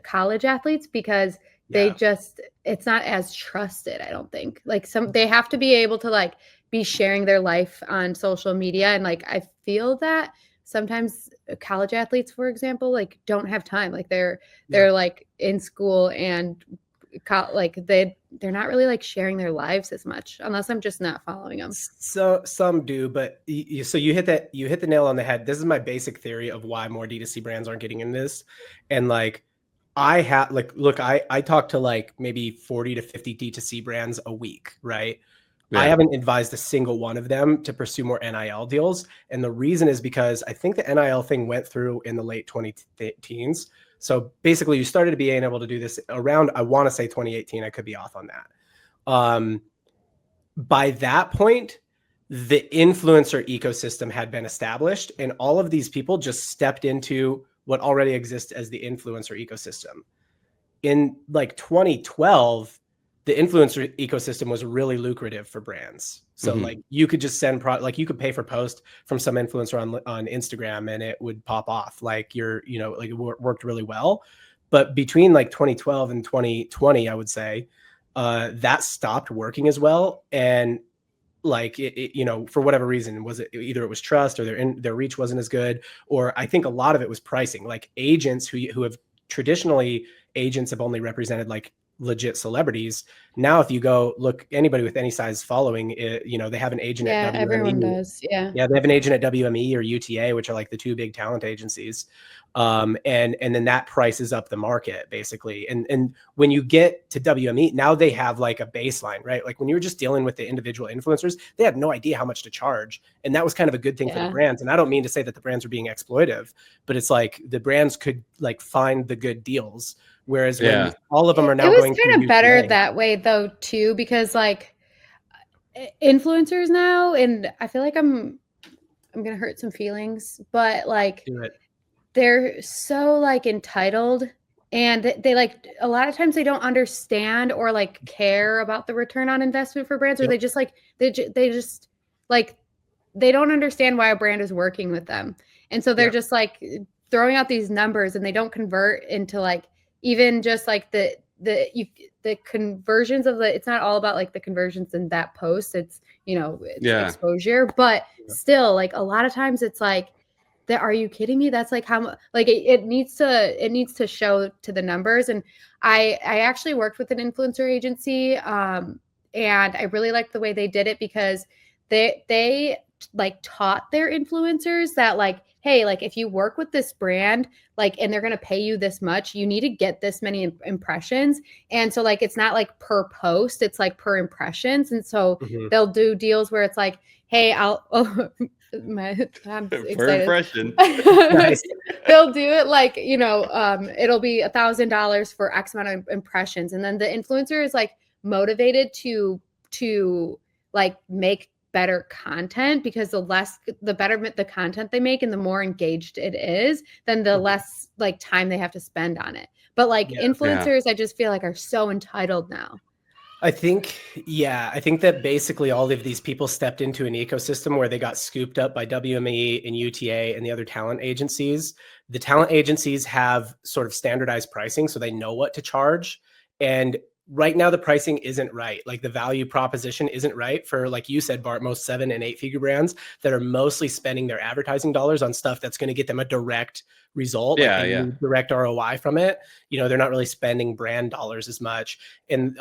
Speaker 2: college athletes, because it's not as trusted. I don't think like they have to be able to like be sharing their life on social media. And like, I feel that sometimes college athletes, for example, like don't have time. Like they're like in school and like they're not really like sharing their lives as much, unless I'm just not following them.
Speaker 1: So some do, but you hit the nail on the head. This is my basic theory of why more D2C brands aren't getting in this. And like, I talk to like maybe 40 to 50 D2C brands a week, right? Yeah. I haven't advised a single one of them to pursue more NIL deals. And the reason is because I think the NIL thing went through in the late 2010s. So basically you started being able to do this around, I want to say 2018, I could be off on that. by that point, the influencer ecosystem had been established, and all of these people just stepped into what already exists as the influencer ecosystem. In like 2012, the influencer ecosystem was really lucrative for brands. So like you could just send like you could pay for post from some influencer on Instagram and it would pop off. Like like it worked really well. But between like 2012 and 2020, I would say that stopped working as well. And like for whatever reason, was it either it was trust or their reach wasn't as good, or I think a lot of it was pricing. Like agents who have traditionally, agents have only represented like legit celebrities. Now, if you go look, anybody with any size following, they have an agent at WME.
Speaker 2: Everyone does. Yeah,
Speaker 1: they have an agent at WME or UTA, which are like the two big talent agencies. And then that prices up the market basically. And when you get to WME, now they have like a baseline, right? Like when you were just dealing with the individual influencers, they had no idea how much to charge. And that was kind of a good thing for the brands. And I don't mean to say that the brands are being exploitive, but it's like the brands could like find the good deals. Whereas when all of them are now going,
Speaker 2: it was kind of better that way though too, because like influencers now, and I feel like I'm gonna hurt some feelings, but like they're so like entitled, and they like a lot of times they don't understand or like care about the return on investment for brands, or they just like they just like they don't understand why a brand is working with them, and so they're just like throwing out these numbers, and they don't convert into like even just like the conversions of it's not all about like the conversions in that post. It's exposure, but still like a lot of times it's like, that are you kidding me? That's like how like it needs to show to the numbers. And I actually worked with an influencer agency, and I really liked the way they did it, because they like taught their influencers that like, hey, like if you work with this brand, like, and they're going to pay you this much, you need to get this many impressions. And so like, it's not like per post, it's like per impressions. And so they'll do deals where it's like, hey, I'm excited.
Speaker 3: Per impression.
Speaker 2: They'll do it like, it'll be $1,000 for X amount of impressions. And then the influencer is like motivated to like make better content, because the better the content they make and the more engaged it is, then the less like time they have to spend on it. But like influencers, I just feel like are so entitled now.
Speaker 1: I think that basically all of these people stepped into an ecosystem where they got scooped up by WME and UTA and the other talent agencies. The talent agencies have sort of standardized pricing, so they know what to charge. And right now the pricing isn't right. Like the value proposition isn't right for, like you said, Bart, most 7 and 8 figure brands that are mostly spending their advertising dollars on stuff that's going to get them a direct result, direct ROI from it. They're not really spending brand dollars as much. And,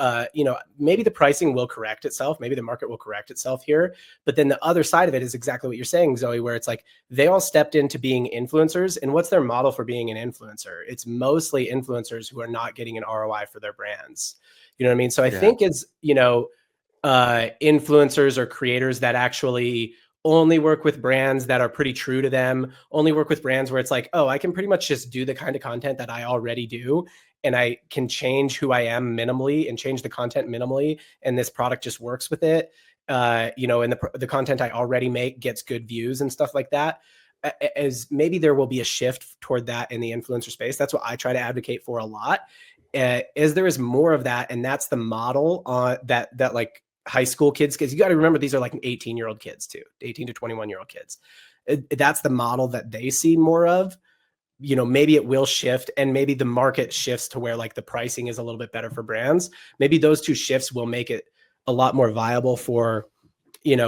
Speaker 1: maybe the pricing will correct itself. Maybe the market will correct itself here. But then the other side of it is exactly what you're saying, Zoe, where it's like they all stepped into being influencers. And what's their model for being an influencer? It's mostly influencers who are not getting an ROI for their brands. You know what I mean? So I think it's, influencers or creators that actually only work with brands that are pretty true to them, only work with brands where it's like, oh, I can pretty much just do the kind of content that I already do, and I can change who I am minimally and change the content minimally, and this product just works with it. And the content I already make gets good views and stuff like that. As maybe there will be a shift toward that in the influencer space. That's what I try to advocate for a lot. As there is more of that, and that's the model that like high school kids, because you got to remember these are like 18-year-old kids too, 18 to 21-year-old kids. That's the model that they see more of. Maybe it will shift, and maybe the market shifts to where like the pricing is a little bit better for brands. Maybe those two shifts will make it a lot more viable for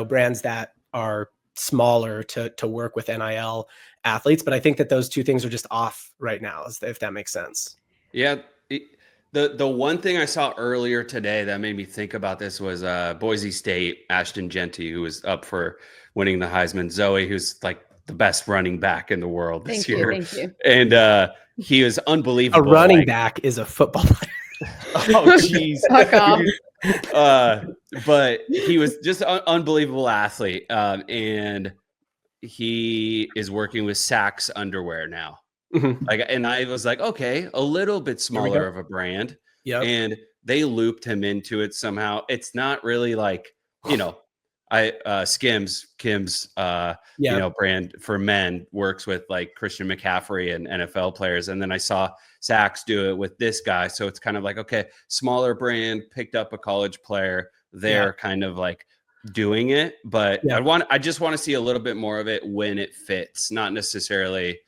Speaker 1: brands that are smaller to work with NIL athletes. But I think that those two things are just off right now, if that makes sense.
Speaker 3: Yeah. The one thing I saw earlier today that made me think about this was Boise State, Ashton Genty, who was up for winning the Heisman. Zoe, who's like the best running back in the world this year.
Speaker 2: Thank you.
Speaker 3: And he was unbelievable.
Speaker 1: A running back is a football player.
Speaker 3: Oh, jeez.
Speaker 2: Fuck off.
Speaker 3: But he was just an unbelievable athlete. And he is working with Saks underwear now. And I was like, okay, a little bit smaller of a brand. And they looped him into it somehow. It's not really like you know, Kim's
Speaker 1: Yeah.
Speaker 3: brand for men works with like Christian McCaffrey and NFL players. And then I saw Saks do it with this guy. So it's kind of like, okay, smaller brand picked up a college player. They're kind of like doing it, but I just want to see a little bit more of it when it fits, not necessarily,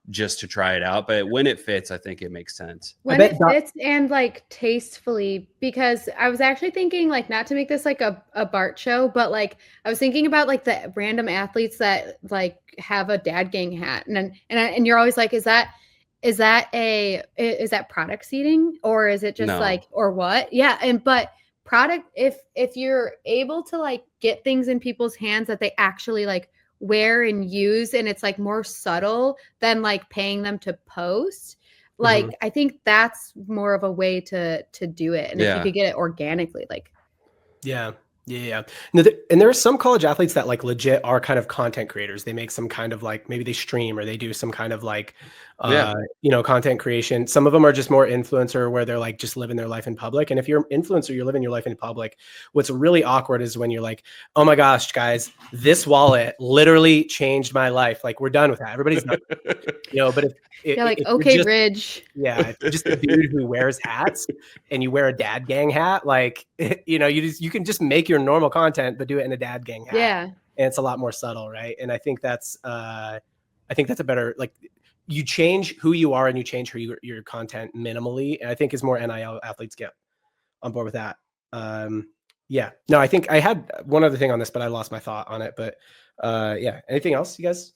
Speaker 3: just to try it out, but when it fits, I think it makes sense.
Speaker 2: When it fits and like tastefully, because I was actually thinking like not to make this like a Bart show, but like I was thinking about like the random athletes that like have a dad gang hat, and you're always like, is that product seeding, or is it just like, or what? Yeah. But product, if you're able to like get things in people's hands that they actually like wear and use, and it's like more subtle than like paying them to post, like I think that's more of a way to do it. And if you could get it organically, like
Speaker 1: No, and there are some college athletes that like legit are kind of content creators. They make some kind of like, maybe they stream or they do some kind of like content creation. Some of them are just more influencer, where they're like just living their life in public. And if you're an influencer, you're living your life in public. What's really awkward is when you're like, oh my gosh, guys, this wallet literally changed my life. Like, we're done with that. Everybody's done. But if
Speaker 2: like,
Speaker 1: if
Speaker 2: okay,
Speaker 1: just,
Speaker 2: Ridge.
Speaker 1: Yeah, if you're just a dude who wears hats and you wear a dad gang hat, like, you can just make your normal content, but do it in a dad gang hat.
Speaker 2: Yeah.
Speaker 1: And it's a lot more subtle, right? And I think that's a better, like, you change who you are and you change your content minimally. And I think as more NIL athletes get on board with that. No, I think I had one other thing on this, but I lost my thought on it. But anything else, you guys?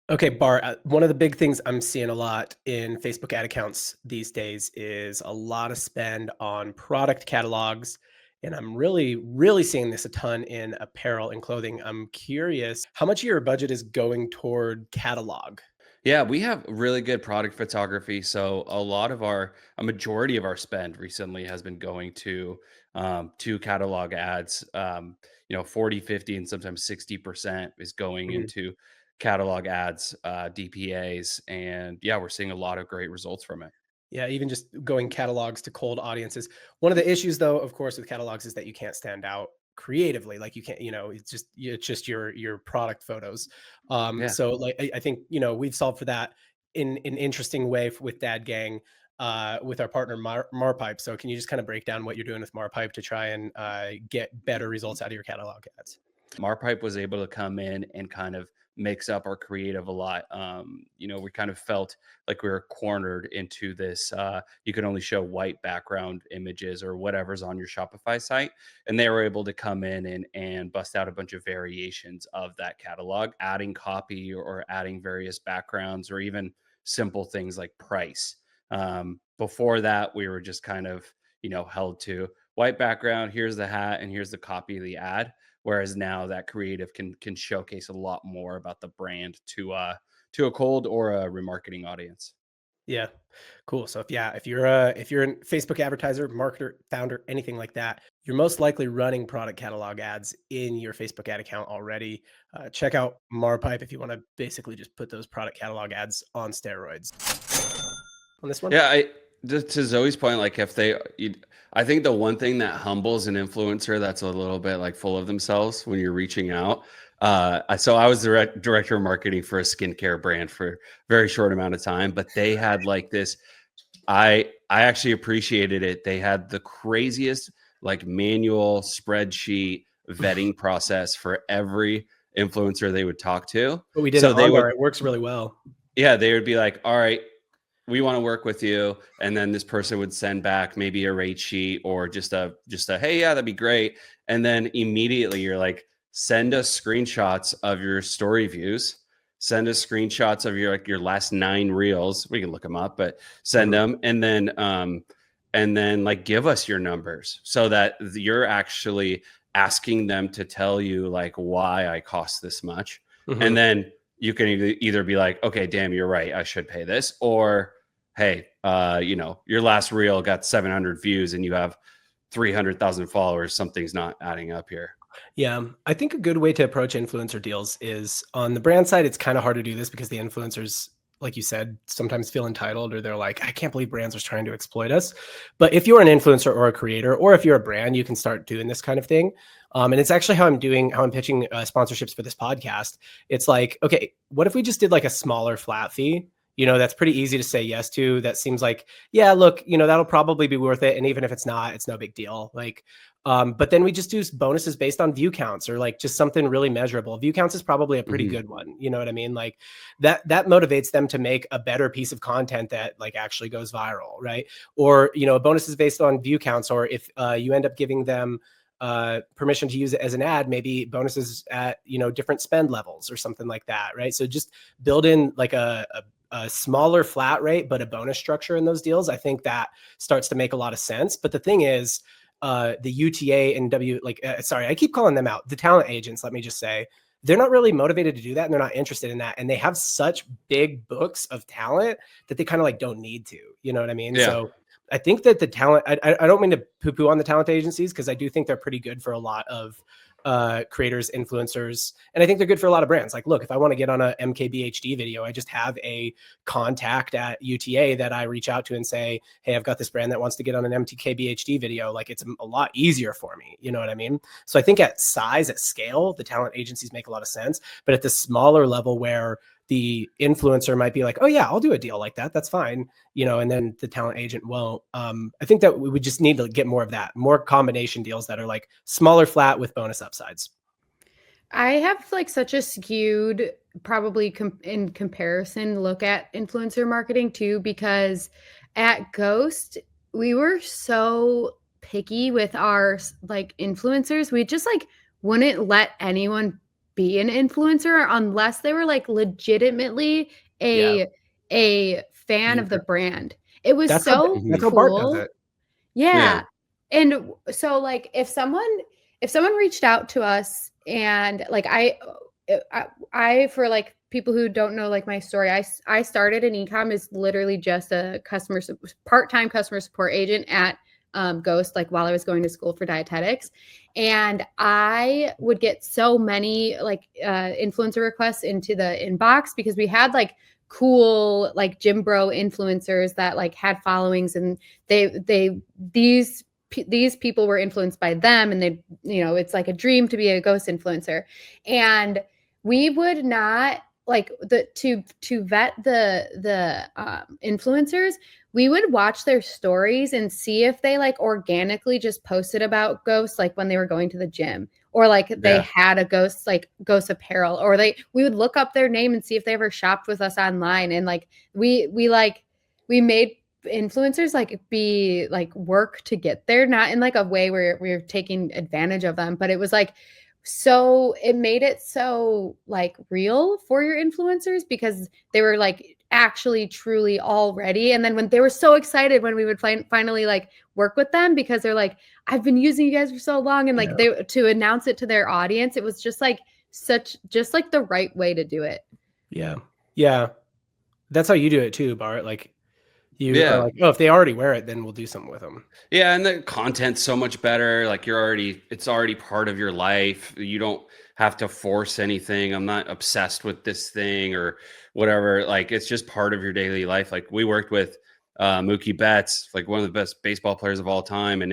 Speaker 1: Okay, Bart, one of the big things I'm seeing a lot in Facebook ad accounts these days is a lot of spend on product catalogs. And I'm really, really seeing this a ton in apparel and clothing. I'm curious how much of your budget is going toward catalog?
Speaker 3: Yeah, we have really good product photography. So a majority of our spend recently has been going to catalog ads. 40, 50, and sometimes 60% is going into catalog ads, DPAs. And we're seeing a lot of great results from it.
Speaker 1: Yeah, even just going catalogs to cold audiences. One of the issues, though, of course, with catalogs is that you can't stand out creatively. Like, you can't, it's just your product photos. So like, I think, we've solved for that in an interesting way with Dad Gang, with our partner Marpipe. So can you just kind of break down what you're doing with Marpipe to try and get better results out of your catalog ads?
Speaker 3: Marpipe was able to come in and kind of mix up our creative a lot. We kind of felt like we were cornered into this. You can only show white background images or whatever's on your Shopify site. And they were able to come in and bust out a bunch of variations of that catalog, adding copy or adding various backgrounds, or even simple things like price. Before that, we were just kind of, held to white background. Here's the hat and here's the copy of the ad. Whereas now that creative can showcase a lot more about the brand to a cold or a remarketing audience.
Speaker 1: Yeah, cool. So if you're a Facebook advertiser, marketer, founder, anything like that, you're most likely running product catalog ads in your Facebook ad account already. Check out Marpipe if you want to basically just put those product catalog ads on steroids. On this one,
Speaker 3: to Zoe's point, like I think the one thing that humbles an influencer that's a little bit like full of themselves when you're reaching out. So I was the director of marketing for a skincare brand for a very short amount of time, but they had like this, I actually appreciated it. They had the craziest like manual spreadsheet vetting process for every influencer they would talk to.
Speaker 1: But we did it works really well.
Speaker 3: Yeah. They would be like, all right, we want to work with you. And then this person would send back maybe a rate sheet or just a, hey, yeah, that'd be great. And then immediately you're like, send us screenshots of your story views, send us screenshots of your last 9 reels. We can look them up, but send them. And then like, give us your numbers so that you're actually asking them to tell you like why I cost this much. And then you can either be like, okay, damn, you're right, I should pay this. Or, hey, your last reel got 700 views and you have 300,000 followers. Something's not adding up here.
Speaker 1: Yeah, I think a good way to approach influencer deals is on the brand side. It's kind of hard to do this because the influencers like you said, sometimes feel entitled, or they're like, I can't believe brands are trying to exploit us. But if you're an influencer or a creator, or if you're a brand, you can start doing this kind of thing. And it's actually how I'm pitching sponsorships for this podcast. It's like, okay, what if we just did like a smaller flat fee? That's pretty easy to say yes to. That seems like, yeah, look, that'll probably be worth it. And even if it's not, it's no big deal. Like, but then we just do bonuses based on view counts, or like just something really measurable. View counts is probably a pretty good one. You know what I mean? Like that motivates them to make a better piece of content that like actually goes viral, right? Or, bonuses based on view counts, or if you end up giving them permission to use it as an ad, maybe bonuses at, different spend levels or something like that, right? So just build in like a smaller flat rate, but a bonus structure in those deals. I think that starts to make a lot of sense. But the thing is, the UTA and I keep calling them out, the talent agents, let me just say, they're not really motivated to do that, and they're not interested in that. And they have such big books of talent that they kind of like don't need to, you know what I mean?
Speaker 3: Yeah.
Speaker 1: So I think that the talent, I don't mean to poo-poo on the talent agencies, because I do think they're pretty good for a lot of creators, influencers, and I think they're good for a lot of brands. Like, look, if I want to get on a MKBHD video, I just have a contact at UTA that I reach out to and say, hey, I've got this brand that wants to get on an MKBHD video. Like, it's a lot easier for me. You know what I mean? So I think at size, at scale, the talent agencies make a lot of sense. But at the smaller level where the influencer might be like, oh yeah, I'll do a deal like that. That's fine. And then the talent agent won't. I think that we would just need to get more of that, more combination deals that are like smaller flat with bonus upsides.
Speaker 2: I have like such a skewed, probably in comparison, look at influencer marketing too, because at Ghost, we were so picky with our like influencers. We just like wouldn't let anyone be an influencer unless they were like legitimately a fan of the brand. It was
Speaker 1: That's
Speaker 2: so
Speaker 1: that's how Bart does it.
Speaker 2: Yeah. And so like if someone reached out to us, and like I for like people who don't know like my story, I started in ecom as literally just a part-time customer support agent at Ghost, like while I was going to school for dietetics. And I would get so many like influencer requests into the inbox, because we had like cool like gym bro influencers that like had followings, and these people were influenced by them, and they, it's like a dream to be a Ghost influencer. And we would not like to vet the influencers. We would watch their stories and see if they like organically just posted about Ghost, like when they were going to the gym, or like they had a Ghost, like Ghost apparel, or we would look up their name and see if they ever shopped with us online. And like we made influencers like be like work to get there, not in like a way where we're taking advantage of them, but it was like, so it made it so like real for your influencers, because they were like actually truly all ready. And then when they were so excited when we would finally like work with them, because they're like, I've been using you guys for so long, and like they to announce it to their audience, it was just like just like the right way to do it.
Speaker 1: Yeah, that's how you do it too, Bart. Like you are like, oh, if they already wear it, then we'll do something with them.
Speaker 3: Yeah, and the content's so much better. Like it's already part of your life. You don't have to force anything. I'm not obsessed with this thing or whatever. Like, it's just part of your daily life. Like, we worked with Mookie Betts, like one of the best baseball players of all time, and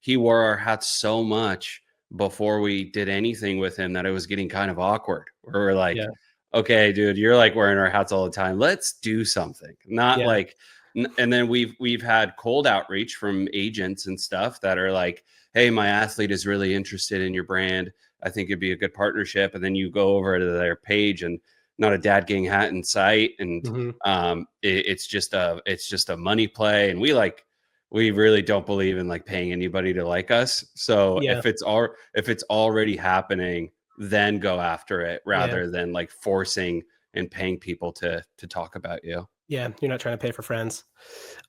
Speaker 3: he wore our hats so much before we did anything with him that it was getting kind of awkward. Where we're like, okay, dude, you're like wearing our hats all the time. Let's do something. Not like. And then we've had cold outreach from agents and stuff that are like, hey, my athlete is really interested in your brand. I think it'd be a good partnership. And then you go over to their page and not a dad gang hat in sight. And it's just a money play. And we really don't believe in like paying anybody to like us. So if it's already happening, then go after it rather than like forcing and paying people to talk about you.
Speaker 1: Yeah, you're not trying to pay for friends.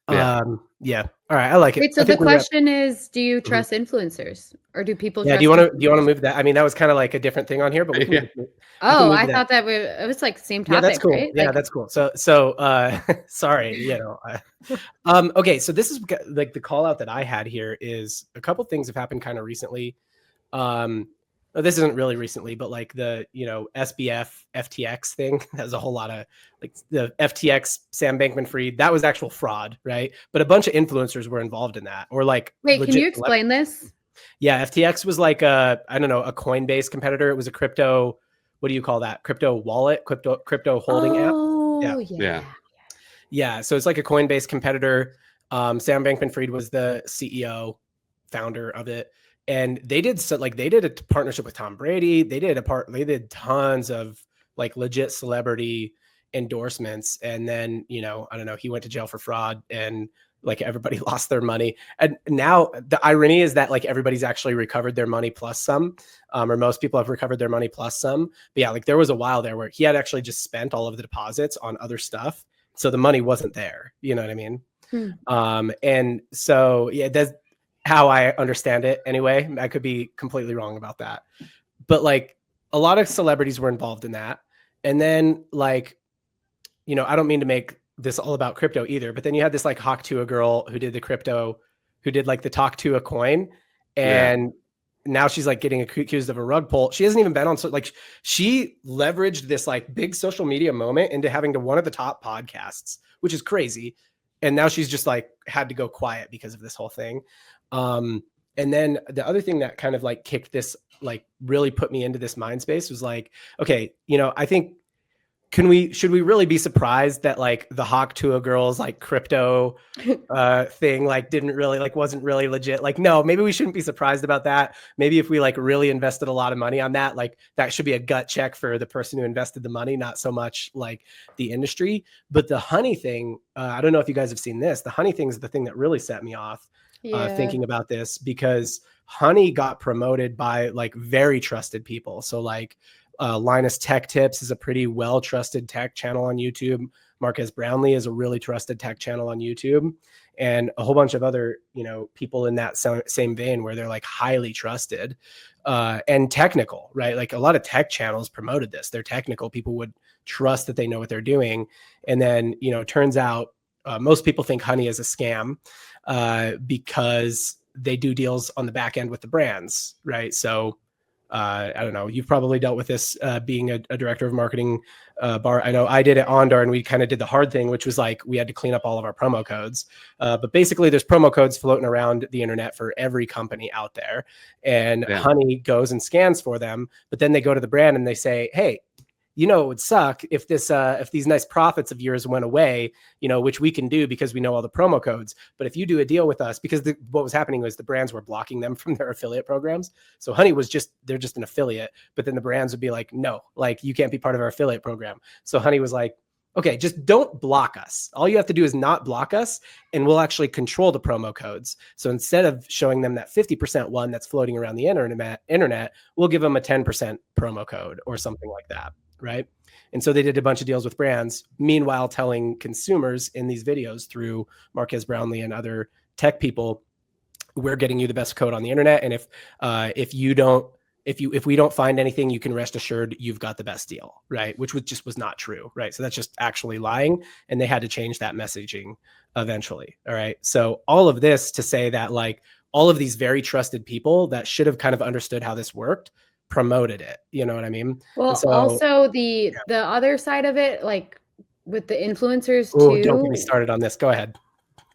Speaker 1: Yeah. All right, I like it.
Speaker 2: Wait, so the question is, do you trust influencers, or do people?
Speaker 1: Yeah.
Speaker 2: Trust
Speaker 1: Do you want to move that? I mean, that was kind of like a different thing on here, but we can.
Speaker 2: I thought that it was like same topic.
Speaker 1: Yeah, that's cool.
Speaker 2: Right?
Speaker 1: Yeah, that's cool. So sorry. Okay. So this is like the call out that I had here is a couple things have happened kind of recently. this isn't really recently, but like the, SBF FTX thing has a whole lot of like the FTX Sam Bankman-Fried, that was actual fraud, right? But a bunch of influencers were involved in that, or like
Speaker 2: Wait, can you explain this?
Speaker 1: Yeah, FTX was like a Coinbase competitor. It was a crypto, what do you call that? Crypto wallet, crypto holding app.
Speaker 2: Oh,
Speaker 3: Yeah.
Speaker 1: Yeah, so it's like a Coinbase competitor. Sam Bankman-Fried was the CEO, founder of it, and they did a partnership with Tom Brady. They did tons of like legit celebrity endorsements, and then I don't know, he went to jail for fraud, and like everybody lost their money. And now the irony is that like everybody's actually recovered their money plus some, or most people have recovered their money plus some. But yeah, like there was a while there where he had actually just spent all of the deposits on other stuff, so the money wasn't there. You know what I mean? And so yeah, that's how I understand it anyway. I could be completely wrong about that, but like a lot of celebrities were involved in that. And then like, I don't mean to make this all about crypto either, but then you had this like Hawk Tuah girl who did like the talk to a coin, and now she's like getting accused of a rug pull. She hasn't even been on, so like she leveraged this like big social media moment into having to one of the top podcasts, which is crazy. And now she's just like had to go quiet because of this whole thing. And then the other thing that kind of like kicked this, like really put me into this mind space was like, okay, I think should we really be surprised that like the Hawk Tuah girls like crypto thing like wasn't really legit? Like, no, maybe we shouldn't be surprised about that. Maybe if we like really invested a lot of money on that, like that should be a gut check for the person who invested the money, not so much like the industry. But the honey thing, I don't know if you guys have seen this. The honey thing is the thing that really set me off thinking about this, because honey got promoted by like very trusted people. So like Linus Tech Tips is a pretty well-trusted tech channel on YouTube. Marquez Brownlee is a really trusted tech channel on YouTube, and a whole bunch of other, people in that same vein where they're like highly trusted and technical, right? Like a lot of tech channels promoted this. They're technical. People would trust that they know what they're doing. And then, turns out most people think honey is a scam because they do deals on the back end with the brands, right? So I don't know. You've probably dealt with this being a director of marketing, Bart. I know I did at Ondar, and we kind of did the hard thing, which was like we had to clean up all of our promo codes. But basically, there's promo codes floating around the internet for every company out there, and Honey goes and scans for them. But then they go to the brand and they say, "Hey, it would suck if these nice profits of yours went away, which we can do because we know all the promo codes. But if you do a deal with us," because what was happening was the brands were blocking them from their affiliate programs. So Honey they're just an affiliate, but then the brands would be like, no, like you can't be part of our affiliate program. So Honey was like, okay, just don't block us. All you have to do is not block us, and we'll actually control the promo codes. So instead of showing them that 50% one that's floating around the internet, we'll give them a 10% promo code or something like that. Right. And so they did a bunch of deals with brands, meanwhile telling consumers in these videos through Marquez Brownlee and other tech people, we're getting you the best code on the internet. And if we don't find anything, you can rest assured you've got the best deal. Right. Which was not true. Right. So that's just actually lying. And they had to change that messaging eventually. All right. So all of this to say that like all of these very trusted people that should have kind of understood how this worked promoted it. You know what I mean?
Speaker 2: Well,
Speaker 1: so,
Speaker 2: also the other side of it, like with the influencers too.
Speaker 1: Don't get me started on this. Go ahead.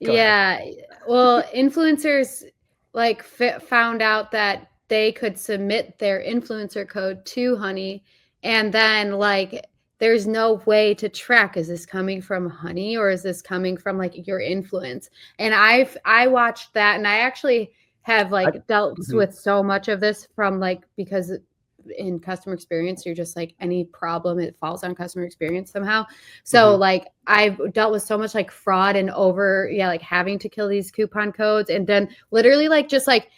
Speaker 1: Go ahead.
Speaker 2: Well, influencers like found out that they could submit their influencer code to Honey, and then like there's no way to track, is this coming from Honey or is this coming from like your influence? And I watched that, and I actually have like dealt with so much of this from like, because in customer experience, you're just like any problem, it falls on customer experience somehow. So like I've dealt with so much like fraud and like having to kill these coupon codes, and then literally like just like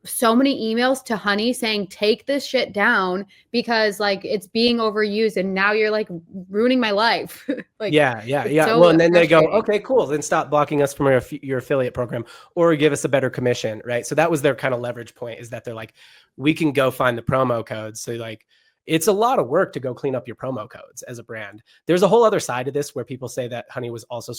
Speaker 2: so many emails to Honey saying, take this shit down because like it's being overused and now you're like ruining my life. Like,
Speaker 1: so well, and then they go, okay, cool, then stop blocking us from your affiliate program or give us a better commission, right? So that was their kind of leverage point, is that they're like, we can go find the promo codes. So like it's a lot of work to go clean up your promo codes as a brand. There's a whole other side of this where people say that Honey was also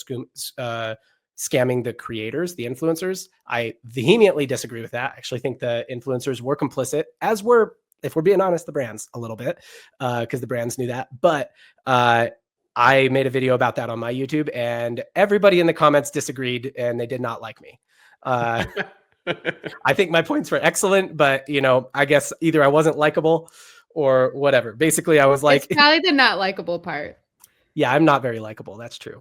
Speaker 1: scamming the creators, the influencers. I vehemently disagree with that. I actually think the influencers were complicit, as were if we're being honest, the brands a little bit, because the brands knew that. But I made a video about that on my YouTube, and everybody in the comments disagreed, and they did not like me. I think my points were excellent, but I guess either I wasn't likable or whatever. Basically, I was like,
Speaker 2: it's probably the not likable part.
Speaker 1: Yeah, I'm not very likable. That's true.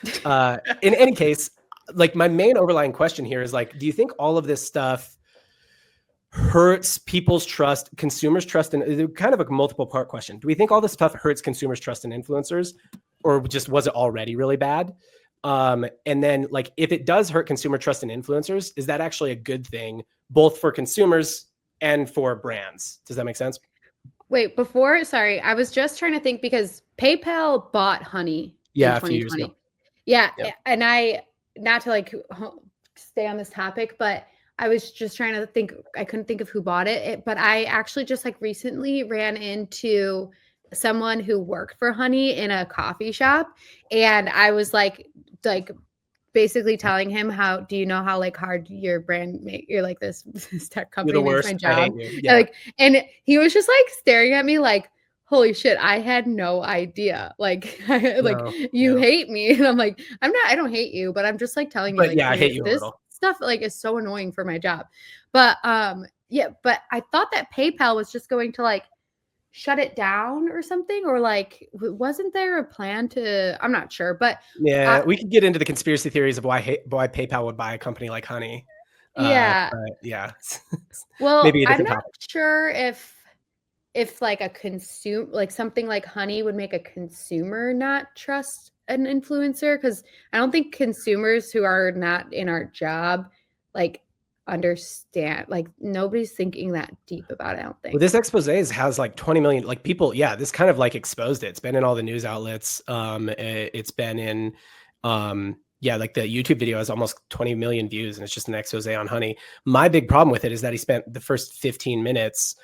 Speaker 1: In any case, like my main overlying question here is like, do you think all of this stuff hurts people's trust, consumers' trust? And kind of a multiple part question. Do we think all this stuff hurts consumers' trust in influencers, or just was it already really bad? And then like, if it does hurt consumer trust in influencers, is that actually a good thing, both for consumers and for brands? Does that make sense?
Speaker 2: Wait, sorry, I was just trying to think because PayPal bought Honey in
Speaker 1: a few years
Speaker 2: 2020.
Speaker 1: ago.
Speaker 2: Yeah. And I, not to like stay on this topic, but I was just trying to think, I couldn't think of who bought it, but I actually just like recently ran into someone who worked for Honey in a coffee shop, and I was like basically telling him, do you know how like hard your brand you're like this tech company makes my job.
Speaker 1: Yeah.
Speaker 2: Like, and he was just like staring at me like, holy shit, I had no idea. Like, you hate me. And I'm like, I don't hate you, but I'm just like telling you,
Speaker 1: but
Speaker 2: like,
Speaker 1: yeah, I hate you
Speaker 2: this
Speaker 1: a little.
Speaker 2: Stuff like is so annoying for my job. But but I thought that PayPal was just going to like shut it down or something, or like wasn't there a plan to, I'm not sure, but
Speaker 1: yeah, we could get into the conspiracy theories of why PayPal would buy a company like Honey.
Speaker 2: Yeah. Well,
Speaker 1: maybe
Speaker 2: I'm not sure if like like something like Honey would make a consumer not trust an influencer, because I don't think consumers who are not in our job like understand, like nobody's thinking that deep about it, I don't think.
Speaker 1: Well, this expose has like 20 million like people. Yeah, this kind of like exposed it. It's been in all the news outlets. It's been in like the YouTube video has almost 20 million views, and it's just an expose on Honey. My big problem with it is that he spent the first 15 minutes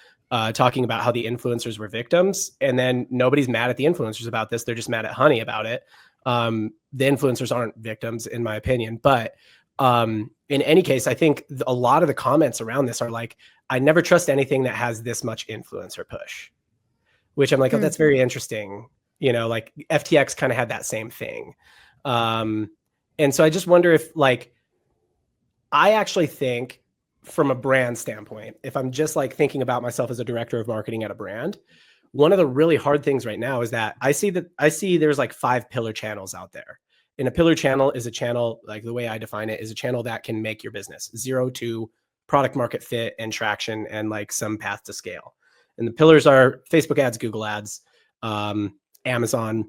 Speaker 1: talking about how the influencers were victims, and then nobody's mad at the influencers about this. They're just mad at Honey about it. The influencers aren't victims, in my opinion. But in any case, I think a lot of the comments around this are like, I never trust anything that has this much influencer push, which I'm like, oh, that's very interesting. Like FTX kind of had that same thing. And so I just wonder if like, I actually think from a brand standpoint, if I'm just like thinking about myself as a director of marketing at a brand, one of the really hard things right now is that I see there's like 5 pillar channels out there. And a pillar channel is a channel, like the way I define it, is a channel that can make your business 0 to product market fit and traction and like some path to scale. And the pillars are Facebook ads, Google ads, Amazon.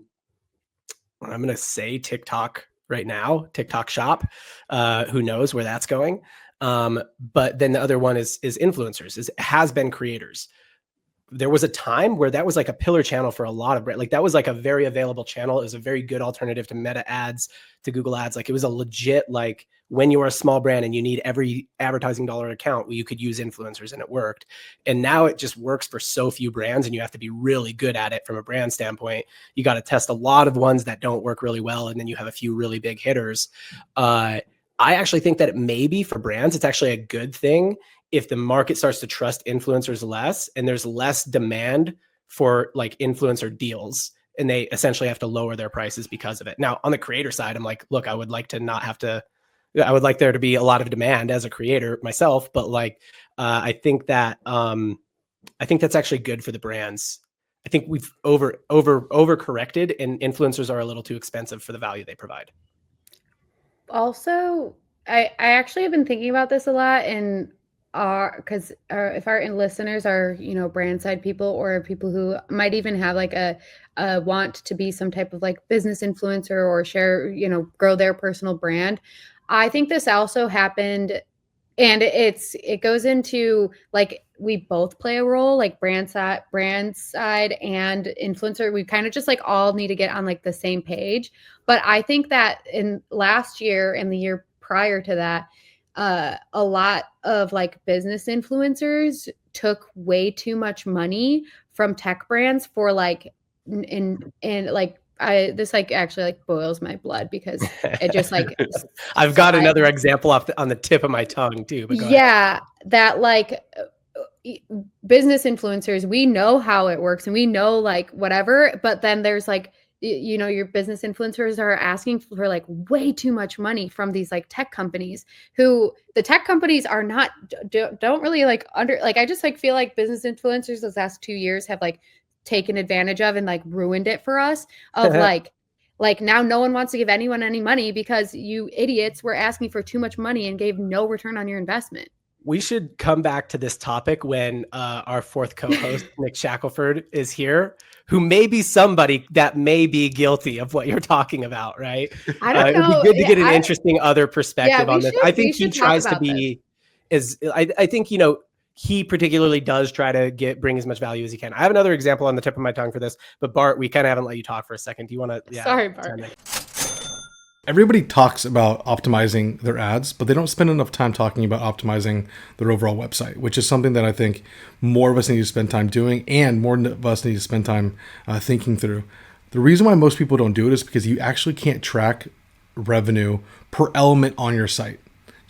Speaker 1: I'm going to say TikTok right now, TikTok shop. Who knows where that's going? But then the other one is influencers, has been creators. There was a time where that was like a pillar channel for a lot of brands. Like that was like a very available channel. It was a very good alternative to Meta ads, to Google ads. Like it was a legit, like when you are a small brand and you need every advertising dollar account, you could use influencers, and it worked. And now it just works for so few brands, and you have to be really good at it from a brand standpoint. You got to test a lot of ones that don't work really well, and then you have a few really big hitters. I actually think that maybe for brands, it's actually a good thing if the market starts to trust influencers less, and there's less demand for like influencer deals, and they essentially have to lower their prices because of it. Now, on the creator side, I'm like, look, I would like there to be a lot of demand as a creator myself, but like, I think that's actually good for the brands. I think we've overcorrected, and influencers are a little too expensive for the value they provide.
Speaker 2: Also, I actually have been thinking about this a lot, and because if our listeners are brand side people, or people who might even have like a want to be some type of like business influencer or share grow their personal brand, I think this also happened, and it goes into like we both play a role, like brand side and influencer. We kind of just like all need to get on like the same page. But I think that in last year and the year prior to that, a lot of like business influencers took way too much money from tech brands for like, and like this like actually like boils my blood, because it just like
Speaker 1: I've got another example on the tip of my tongue too. But
Speaker 2: yeah, that like business influencers, we know how it works and we know like whatever, but then there's like, you know, your business influencers are asking for like way too much money from these like tech companies, who the tech companies are not, don't really like I just like feel like business influencers those last 2 years have like taken advantage of and like ruined it for us, of like now no one wants to give anyone any money because you idiots were asking for too much money and gave no return on your investment.
Speaker 1: We should come back to this topic when our fourth co-host, Nick Shackelford, is here, who may be somebody that may be guilty of what you're talking about, right?
Speaker 2: I don't know.
Speaker 1: It would be good to get an interesting other perspective on this. I think he tries to be I think, you know, he particularly does try to bring as much value as he can. I have another example on the tip of my tongue for this, but Bart, we kind of haven't let you talk for a second. Do you want to? Yeah,
Speaker 2: sorry, Bart.
Speaker 4: Everybody talks about optimizing their ads, but they don't spend enough time talking about optimizing their overall website, which is something that I think more of us need to spend time doing, and more of us need to spend time thinking through. The reason why most people don't do it is because you actually can't track revenue per element on your site.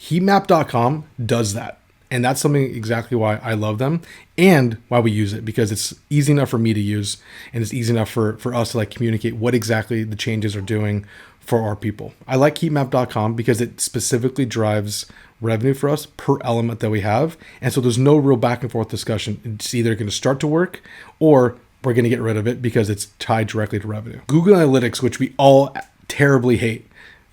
Speaker 4: Heatmap.com does that. And that's something exactly why I love them and why we use it, because it's easy enough for me to use and it's easy enough for us to like communicate what exactly the changes are doing for our people. I like heatmap.com because it specifically drives revenue for us per element that we have. And so there's no real back and forth discussion. It's either going to start to work or we're going to get rid of it because it's tied directly to revenue. Google Analytics, which we all terribly hate,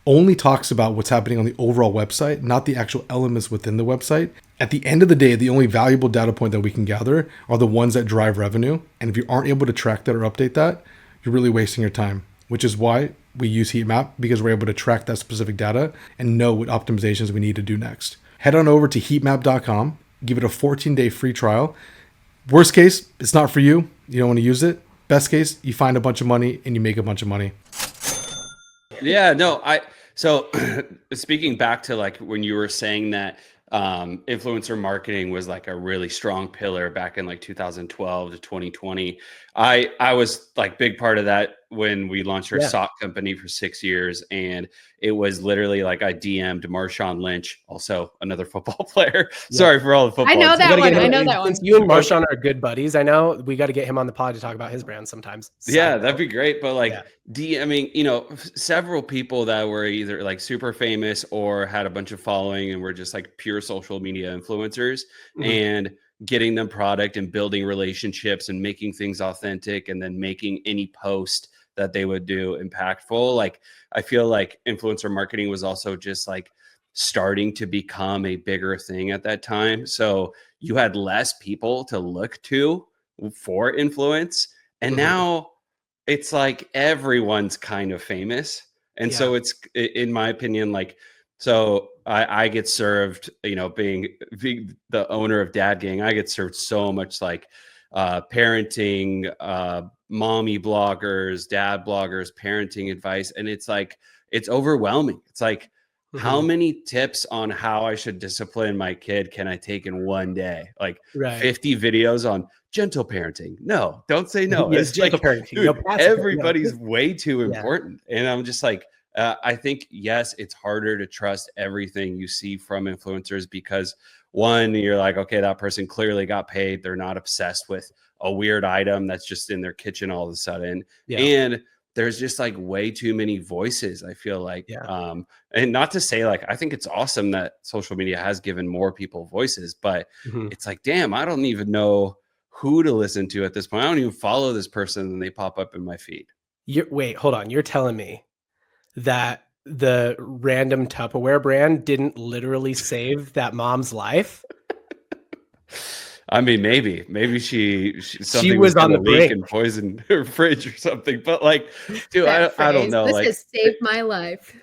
Speaker 4: only talks about what's happening on the overall website, not the actual elements within the website. At the end of the day, the only valuable data point that we can gather are the ones that drive revenue. And if you aren't able to track that or update that, you're really wasting your time, which is why we use Heatmap, because we're able to track that specific data and know what optimizations we need to do next. Head on over to heatmap.com, give it a 14-day free trial. Worst case, it's not for you. You don't want to use it. Best case, you find a bunch of money and you make a bunch of money.
Speaker 3: Yeah, no, so speaking back to like when you were saying that influencer marketing was like a really strong pillar back in like 2012 to 2020. I was like big part of that when we launched our sock company for 6 years. And it was literally like I DM'd Marshawn Lynch, also another football player. Yeah. Sorry for all the football.
Speaker 2: I know that one. I know that one.
Speaker 1: Since you and Marshawn are good buddies, I know we got to get him on the pod to talk about his brand sometimes.
Speaker 3: Yeah, that'd be great. But like DMing, you know, several people that were either like super famous or had a bunch of following and were just like pure social media influencers, and getting them product and building relationships and making things authentic and then making any post that they would do impactful. Like, I feel like influencer marketing was also just like starting to become a bigger thing at that time. So you had less people to look to for influence. And now it's like everyone's kind of famous. And so it's, in my opinion, like, so I get served, you know, being the owner of Dad Gang, I get served so much like parenting, mommy bloggers, dad bloggers, parenting advice. And it's like, it's overwhelming. It's like, how many tips on how I should discipline my kid can I take in one day? Like 50 videos on gentle parenting. No, don't say no.
Speaker 1: Yes,
Speaker 3: it's like,
Speaker 1: parenting.
Speaker 3: Dude, everybody's way too important. And I'm just like, I think, yes, it's harder to trust everything you see from influencers because one, you're like, okay, that person clearly got paid. They're not obsessed with a weird item that's just in their kitchen all of a sudden. And there's just like way too many voices, I feel like. And not to say like, I think it's awesome that social media has given more people voices, but it's like, damn, I don't even know who to listen to at this point. I don't even follow this person and they pop up in my feed.
Speaker 1: Wait, hold on. You're telling me that the random Tupperware brand didn't literally save that mom's life?
Speaker 3: I mean, maybe she
Speaker 1: was on the brink
Speaker 3: and poisoned her fridge or something. But like, dude, I don't know.
Speaker 2: This
Speaker 3: like,
Speaker 2: has saved my life.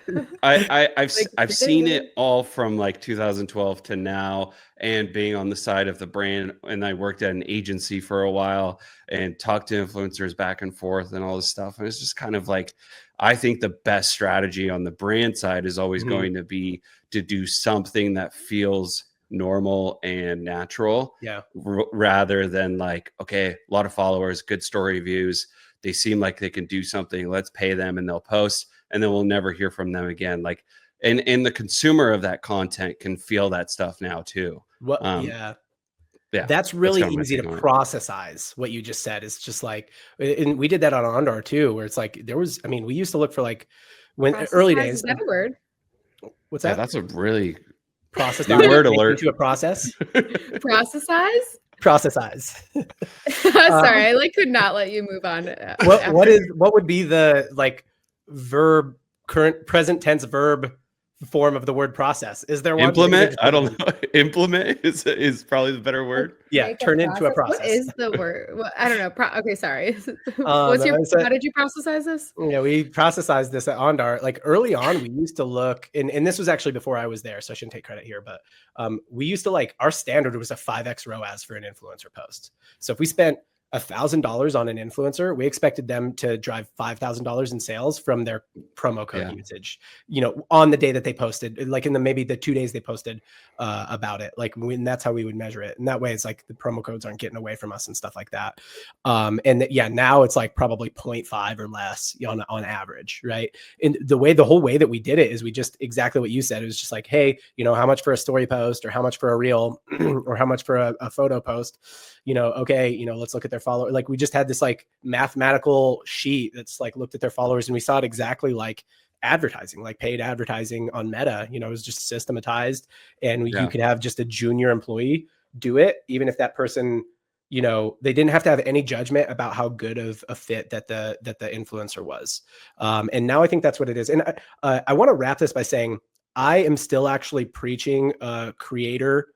Speaker 3: I've seen it all from like 2012 to now, and being on the side of the brand. And I worked at an agency for a while and talked to influencers back and forth and all this stuff. And it's just kind of like, I think the best strategy on the brand side is always going to be to do something that feels normal and natural, rather than like, okay, a lot of followers, good story views, they seem like they can do something, let's pay them and they'll post, and then we'll never hear from them again. Like, and the consumer of that content can feel that stuff now too. Yeah,
Speaker 1: That's really
Speaker 3: kind of my
Speaker 1: easy to
Speaker 3: take on it.
Speaker 1: processize. What you just said is just like, and we did that on Ondar too, where it's like there was. I mean, we used to look for like when early
Speaker 2: Processize,
Speaker 1: days.
Speaker 2: is that a word?
Speaker 1: What's
Speaker 3: Yeah,
Speaker 1: that?
Speaker 3: that's a really
Speaker 1: Process
Speaker 3: new word alert.
Speaker 1: into a process.
Speaker 2: Processize?
Speaker 1: Processize.
Speaker 2: Sorry, I like could not let you move on.
Speaker 1: What would be the like verb, current present tense verb form of the word process? Is there one?
Speaker 3: Implement? I don't know. Implement is probably the better word.
Speaker 1: Yeah, turn into a process.
Speaker 2: What is the word? I don't know. Okay, sorry.
Speaker 1: How
Speaker 2: did you processize this?
Speaker 1: Yeah, we processized this at Ondar. Like early on, we used to look, and this was actually before I was there, so I shouldn't take credit here, but we used to like, our standard was a 5x ROAS for an influencer post. So if we spent $1,000 on an influencer, we expected them to drive $5,000 in sales from their promo code usage, on the day that they posted, like in maybe the 2 days they posted about it. Like that's how we would measure it. And that way it's like the promo codes aren't getting away from us and stuff like that. Now it's like probably 0.5 or less on average. Right. And the whole way that we did it is we just exactly what you said. It was just like, hey, how much for a story post, or how much for a reel, or how much for a photo post, okay, let's look at their follower. Like we just had this like mathematical sheet that's like looked at their followers, and we saw it exactly like advertising, like paid advertising on Meta. It was just systematized, and you could have just a junior employee do it, even if that person, they didn't have to have any judgment about how good of a fit that the influencer was. And now I think that's what it is. And I want to wrap this by saying I am still actually preaching creator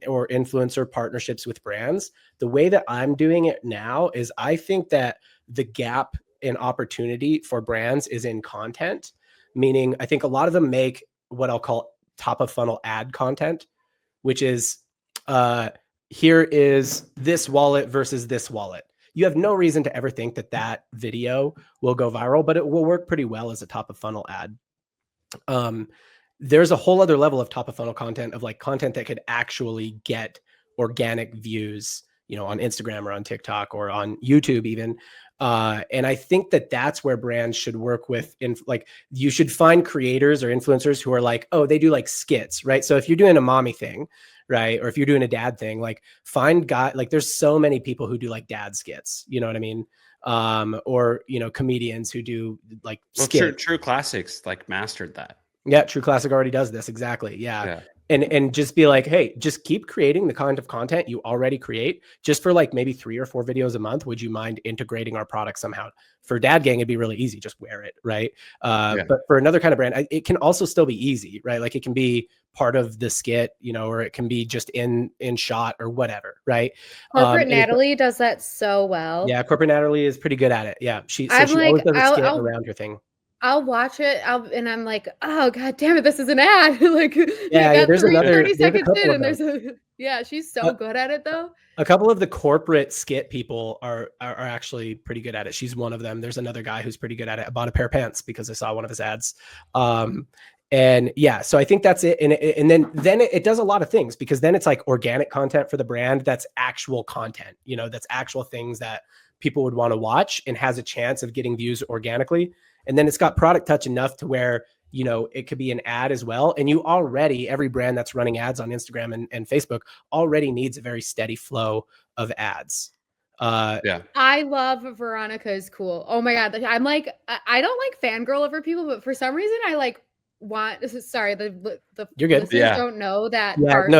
Speaker 1: or influencer partnerships with brands. The way that I'm doing it now is I think that the gap in opportunity for brands is in content, meaning I think a lot of them make what I'll call top of funnel ad content, which is here is this wallet versus this wallet. You have no reason to ever think that video will go viral, but it will work pretty well as a top of funnel ad. There's a whole other level of top of funnel content, of like content that could actually get organic views, on Instagram or on TikTok or on YouTube even. And I think that's where brands should work with, like you should find creators or influencers who are like, oh, they do like skits, right? So if you're doing a mommy thing, right, or if you're doing a dad thing, like find like there's so many people who do like dad skits, you know what I mean? Or comedians who do like skits.
Speaker 3: True Classics like mastered that.
Speaker 1: Yeah, True Classic already does this. Exactly. Yeah. And just be like, hey, just keep creating the kind of content you already create, just for like maybe 3 or 4 videos a month. Would you mind integrating our product somehow? For Dad Gang, it'd be really easy. Just wear it, right? But for another kind of brand, it can also still be easy, right? Like it can be part of the skit, or it can be just in shot or whatever, right?
Speaker 2: Corporate Natalie does that so well.
Speaker 1: Yeah, Corporate Natalie is pretty good at it. Yeah, she always does a skit around her thing.
Speaker 2: I'll watch it, and I'm like, oh god damn it, this is an ad. Like,
Speaker 1: there's
Speaker 2: 30 seconds in, and she's so good at it though.
Speaker 1: A couple of the corporate skit people are actually pretty good at it. She's one of them. There's another guy who's pretty good at it. I bought a pair of pants because I saw one of his ads. And yeah, so I think that's it. And then it does a lot of things, because then it's like organic content for the brand. That's actual content, that's actual things that people would want to watch and has a chance of getting views organically. And then it's got product touch enough to where, it could be an ad as well. And every brand that's running ads on Instagram and Facebook already needs a very steady flow of ads.
Speaker 2: I love Veronica is cool. Oh my God. I'm like, I don't like fangirl over people, but for some reason I like sorry, the
Speaker 1: you're good.
Speaker 2: Listeners don't know that
Speaker 1: Bart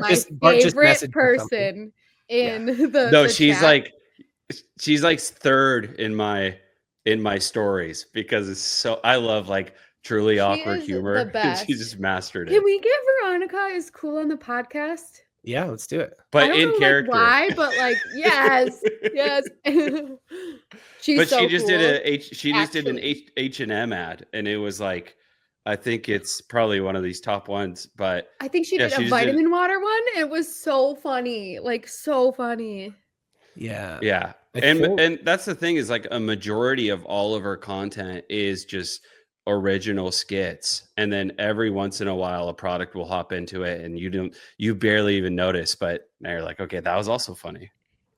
Speaker 2: just favorite person in the
Speaker 3: No, she's
Speaker 2: chat.
Speaker 3: she's like third in my stories, because I love like truly awkward humor.
Speaker 2: The best.
Speaker 3: She's just mastered it.
Speaker 2: Can we get Veronica is cool on the podcast?
Speaker 1: Yeah, let's do it.
Speaker 3: But in character.
Speaker 2: Why? But like, yes. She just
Speaker 3: did an H&M ad, and it was like, I think it's probably one of these top ones, but
Speaker 2: I think she did a vitamin water one. It was so funny. Like so funny.
Speaker 3: Yeah. And that's the thing, is like a majority of all of her content is just original skits, and then every once in a while a product will hop into it and you barely even notice, but now you're like, okay, that was also funny.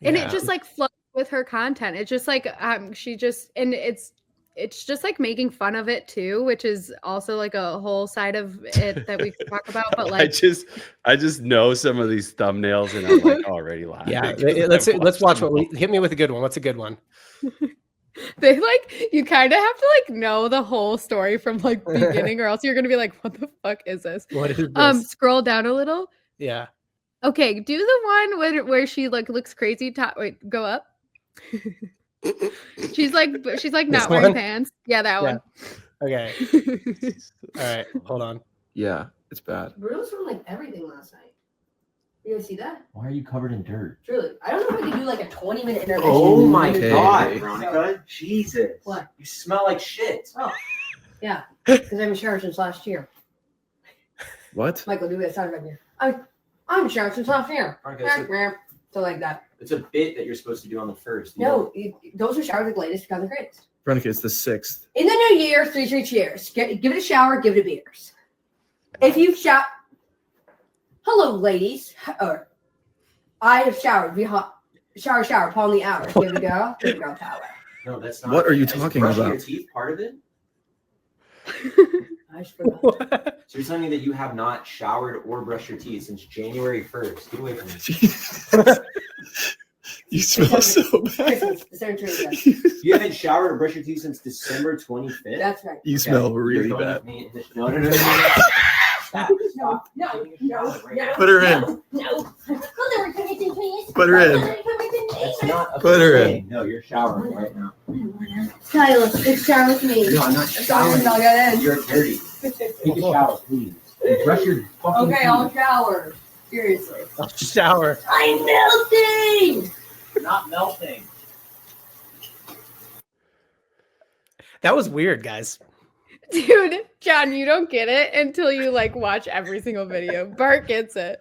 Speaker 2: And it just like flows with her content. It's just like she just, and it's it's just like making fun of it too, which is also like a whole side of it that we could talk about. But like,
Speaker 3: I just know some of these thumbnails and I'm like already laughing.
Speaker 1: Yeah,
Speaker 3: 'cause I've
Speaker 1: let's watch
Speaker 3: them
Speaker 1: what
Speaker 3: all.
Speaker 1: hit me with a good one. What's a good one?
Speaker 2: they like you kind of have to like know the whole story from like beginning, or else you're gonna be like, what the fuck is this?
Speaker 1: What is this?
Speaker 2: Scroll down a little.
Speaker 1: Yeah.
Speaker 2: Okay, do the one where she like looks crazy. Wait, go up. she's like not wearing
Speaker 1: one?
Speaker 2: pants. Yeah, that
Speaker 1: Yeah.
Speaker 2: one.
Speaker 1: Okay. All right. Hold on.
Speaker 5: Yeah, it's bad.
Speaker 6: Bruno's filmed like everything last night. You guys see that?
Speaker 7: Why are you covered in dirt?
Speaker 6: Truly. I don't know if we could do like a 20-minute intervention.
Speaker 7: Oh my
Speaker 5: Okay.
Speaker 7: god, Veronica. Jesus.
Speaker 6: What?
Speaker 7: You smell like shit.
Speaker 6: Oh, yeah. Because I haven't showered since last year.
Speaker 5: What?
Speaker 6: Michael, do that sound right here. I'm showered since last year.
Speaker 7: Veronica,
Speaker 6: So like that.
Speaker 7: it's a bit that you're supposed to do on the first. you
Speaker 6: No, those are showers like latest because the greatest.
Speaker 5: Veronica, it's the 6th.
Speaker 6: In the new year, 3 cheers. Give it a shower, give it a beers. If you've showered, hello, ladies. Or I have showered. Shower, palm the hour. Give it a girl power.
Speaker 7: No, that's not.
Speaker 5: What are you
Speaker 7: Is
Speaker 5: talking
Speaker 7: brushing
Speaker 5: about?
Speaker 7: Your teeth part of it?
Speaker 6: I just forgot.
Speaker 7: So you're telling me that you have not showered or brushed your teeth since January 1st? Get away from me.
Speaker 5: You smell so bad.
Speaker 6: Christmas, December 25th.
Speaker 7: You haven't showered or brushed your teeth since December 25th?
Speaker 6: That's right.
Speaker 5: You smell really
Speaker 7: You're
Speaker 5: bad.
Speaker 7: going with me. No. Stop.
Speaker 6: No.
Speaker 5: Put her in.
Speaker 6: No.
Speaker 5: Put her in.
Speaker 7: That's not a
Speaker 5: Put her in.
Speaker 7: thing. No, you're showering right now.
Speaker 6: Silas, it's shower with me.
Speaker 7: No, I'm not showering. You're dirty. Take a shower, please. And brush your fucking
Speaker 6: Okay,
Speaker 7: teeth.
Speaker 6: I'll shower. Seriously.
Speaker 1: I'll shower.
Speaker 6: I'm melting!
Speaker 7: Not melting.
Speaker 1: That was weird, guys.
Speaker 2: Dude, John, you don't get it until you like watch every single video. Bart gets it.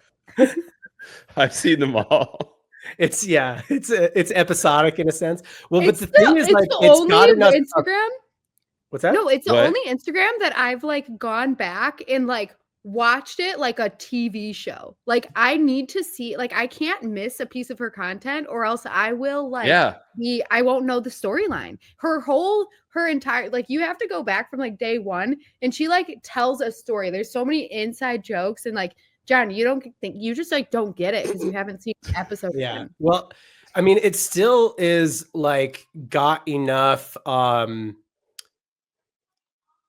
Speaker 3: I've seen them all.
Speaker 1: It's episodic in a sense. Well,
Speaker 2: It's
Speaker 1: but the thing is, like,
Speaker 2: the
Speaker 1: it's
Speaker 2: only
Speaker 1: got enough.
Speaker 2: Instagram.
Speaker 1: What's that?
Speaker 2: No, it's the
Speaker 3: What?
Speaker 2: only Instagram that I've like gone back and like watched it like a TV show. Like I need to see, like I can't miss a piece of her content or else I will like
Speaker 3: Yeah.
Speaker 2: I won't know the storyline. Her entire, like you have to go back from like day one and she like tells a story. There's so many inside jokes and like John, you just like don't get it because you haven't seen episode
Speaker 1: Yeah.
Speaker 2: 1.
Speaker 1: Well, I mean, it still is like got enough.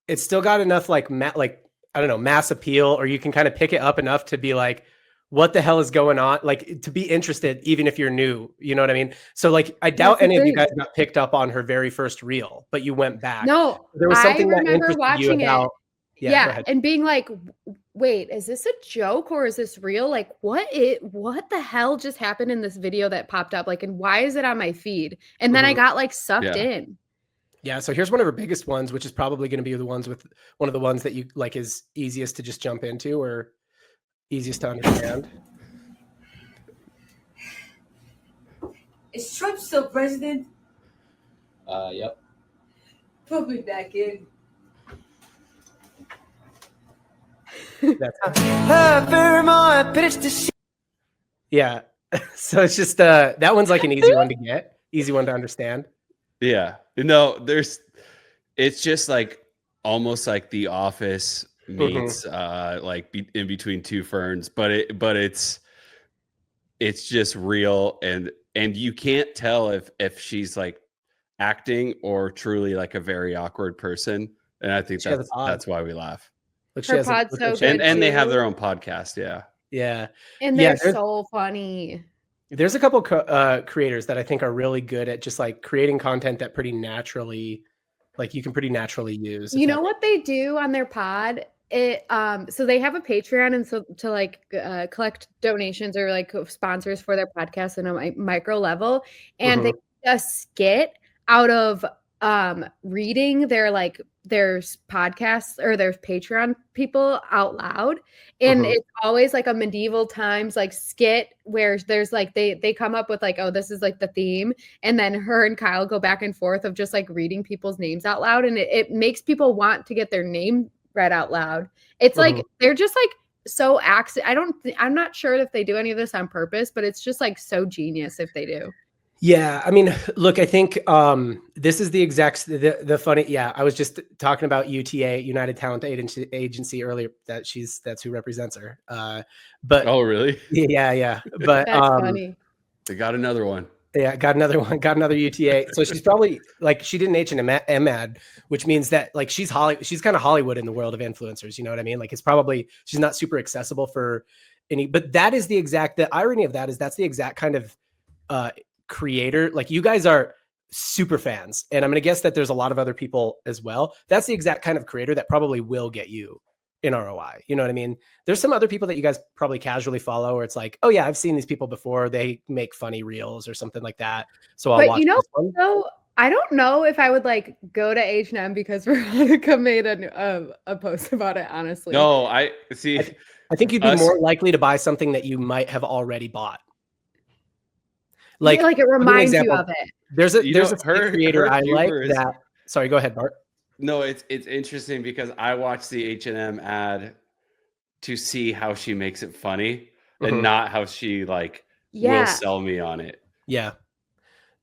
Speaker 1: It's still got enough like I don't know, mass appeal, or you can kind of pick it up enough to be like, what the hell is going on? Like to be interested, even if you're new, you know what I mean? So like, I doubt
Speaker 2: That's the
Speaker 1: any of you
Speaker 2: thing.
Speaker 1: guys got picked up on her very first reel, but you went back.
Speaker 2: No,
Speaker 1: There was something
Speaker 2: I
Speaker 1: that
Speaker 2: remember
Speaker 1: interested
Speaker 2: watching
Speaker 1: you
Speaker 2: it.
Speaker 1: about. Go
Speaker 2: Yeah,
Speaker 1: ahead.
Speaker 2: and being like, wait, is this a joke or is this real? Like, what the hell just happened in this video that popped up? Like, and why is it on my feed? And then I
Speaker 1: Mhm.
Speaker 2: got like sucked
Speaker 3: Yeah.
Speaker 2: in.
Speaker 1: Yeah, so here's one of her biggest ones, which is probably going to be one of the ones that you like is easiest to just jump into or easiest to understand.
Speaker 6: Is Trump still president?
Speaker 7: Yep.
Speaker 6: Put me back in.
Speaker 1: That's yeah. So it's just that one's like an easy one to get, easy one to understand.
Speaker 3: Yeah. No, it's just like almost like The Office meets in between two ferns, but it's just real and you can't tell if she's like acting or truly like a very awkward person. And I think
Speaker 1: She has a pod.
Speaker 3: that's why we laugh.
Speaker 1: Like she
Speaker 2: Her
Speaker 1: has a-
Speaker 2: pod's so good.
Speaker 3: And they have
Speaker 2: too.
Speaker 3: their own podcast. Yeah.
Speaker 1: yeah.
Speaker 2: And
Speaker 1: Yeah,
Speaker 2: they're
Speaker 1: there's-
Speaker 2: so funny.
Speaker 1: There's a couple creators that I think are really good at just like creating content that pretty naturally, like you can pretty naturally use.
Speaker 2: You know what they do on their pod? So they have a Patreon, and so to like collect donations or like sponsors for their podcast in a micro level, and they do a skit out of reading their podcasts or their Patreon people out loud, and it's always like a medieval times like skit where there's like they come up with like, oh, this is like the theme, and then her and Kyle go back and forth of just like reading people's names out loud, and it makes people want to get their name read out loud. It's like they're just like so I'm not sure if they do any of this on purpose, but it's just like so genius if they do.
Speaker 1: Yeah, I mean, look, I think this is the exact the funny. Yeah, I was just talking about UTA, United Talent Agency earlier. That's who represents her. But
Speaker 3: Oh, really?
Speaker 1: yeah. But
Speaker 2: That's funny.
Speaker 3: They got another one.
Speaker 1: yeah, got another one, got another UTA. So she's probably like she did an H&M ad, which means that like she's kind of Hollywood in the world of influencers. You know what I mean? Like it's probably she's not super accessible for any. But that is the irony of that is that's the exact kind of creator. Like you guys are super fans, and I'm gonna guess that there's a lot of other people as well. That's the exact kind of creator that probably will get you in ROI. You know what I mean? There's some other people that you guys probably casually follow where it's like, oh yeah, I've seen these people before. They make funny reels or something like that. So I'll watch this one.
Speaker 2: So I don't know if I would like go to H&M because Veronica made a post about it, honestly.
Speaker 3: No, I see.
Speaker 1: I think you'd be more likely to buy something that you might have already bought. Like
Speaker 2: it reminds you of it.
Speaker 1: There's a creator I like that. Sorry, go ahead, Bart.
Speaker 3: No, it's interesting because I watched the H&M ad to see how she makes it funny and not how she will sell me on it.
Speaker 1: Yeah.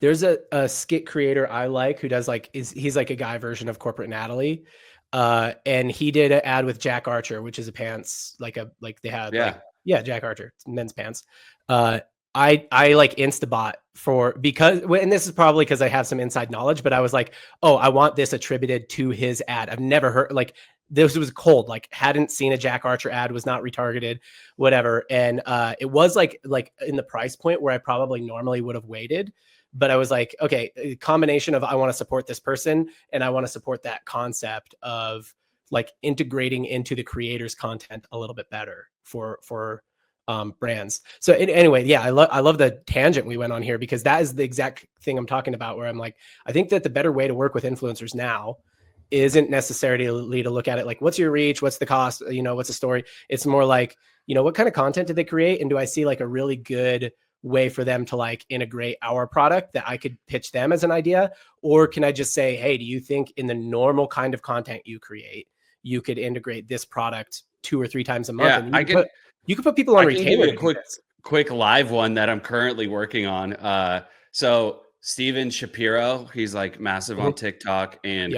Speaker 1: There's a skit creator I like who does he's like a guy version of Corporate Natalie. And he did an ad with Jack Archer, which is a pants, Jack Archer, men's pants. I like Instabot and this is probably because I have some inside knowledge, but I was like, oh, I want this attributed to his ad. I've never heard this was cold, hadn't seen a Jack Archer ad, was not retargeted, whatever. And it was like in the price point where I probably normally would have waited. But I was like, okay, a combination of I want to support this person and I want to support that concept of like integrating into the creator's content a little bit better for brands. So anyway, yeah, I love the tangent we went on here because that is the exact thing I'm talking about where I'm like, I think that the better way to work with influencers now isn't necessarily to look at it like, what's your reach? What's the cost? What's the story? It's more like, what kind of content did they create? And do I see like a really good way for them to like integrate our product that I could pitch them as an idea? Or can I just say, hey, do you think in the normal kind of content you create, you could integrate this product 2 or 3 times a month?
Speaker 3: Yeah,
Speaker 1: you could put people on retainer.
Speaker 3: Quick live one that I'm currently working on. So Steven Shapiro, he's like massive on TikTok and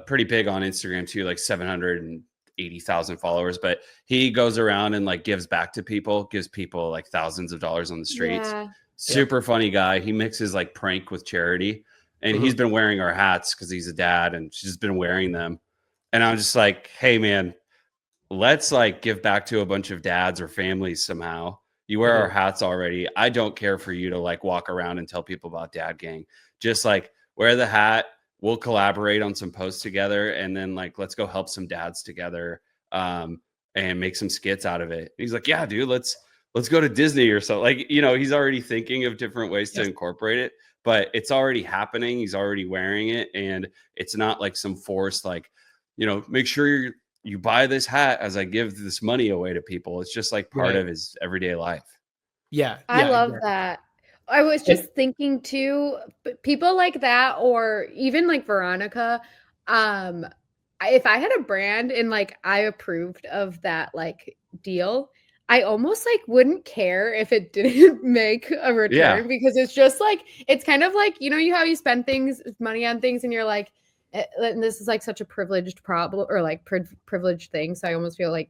Speaker 3: pretty big on Instagram too, like 780,000 followers. But he goes around and like gives back to people, gives people like thousands of dollars on the streets. Yeah. Super funny guy. He mixes like prank with charity, and he's been wearing our hats because he's a dad, and she's been wearing them. And I'm just like, hey man, let's like give back to a bunch of dads or families somehow. You wear our hats already. I don't care for you to like walk around and tell people about Dad Gang. Just like wear the hat. We'll collaborate on some posts together, and then like let's go help some dads together and make some skits out of it. And he's like, yeah, dude, let's go to Disney or something. Like, he's already thinking of different ways to incorporate it, but it's already happening. He's already wearing it, and it's not like some forced like, make sure you buy this hat as I give this money away to people. It's just like part of his everyday life.
Speaker 1: Yeah.
Speaker 2: I love that. I was just thinking too, people like that, or even like Veronica, if I had a brand and like I approved of that like deal, I almost like wouldn't care if it didn't make a return because it's just like, it's kind of like, you how you spend money on things and you're like, and this is like such a privileged problem or like privileged thing. So I almost feel like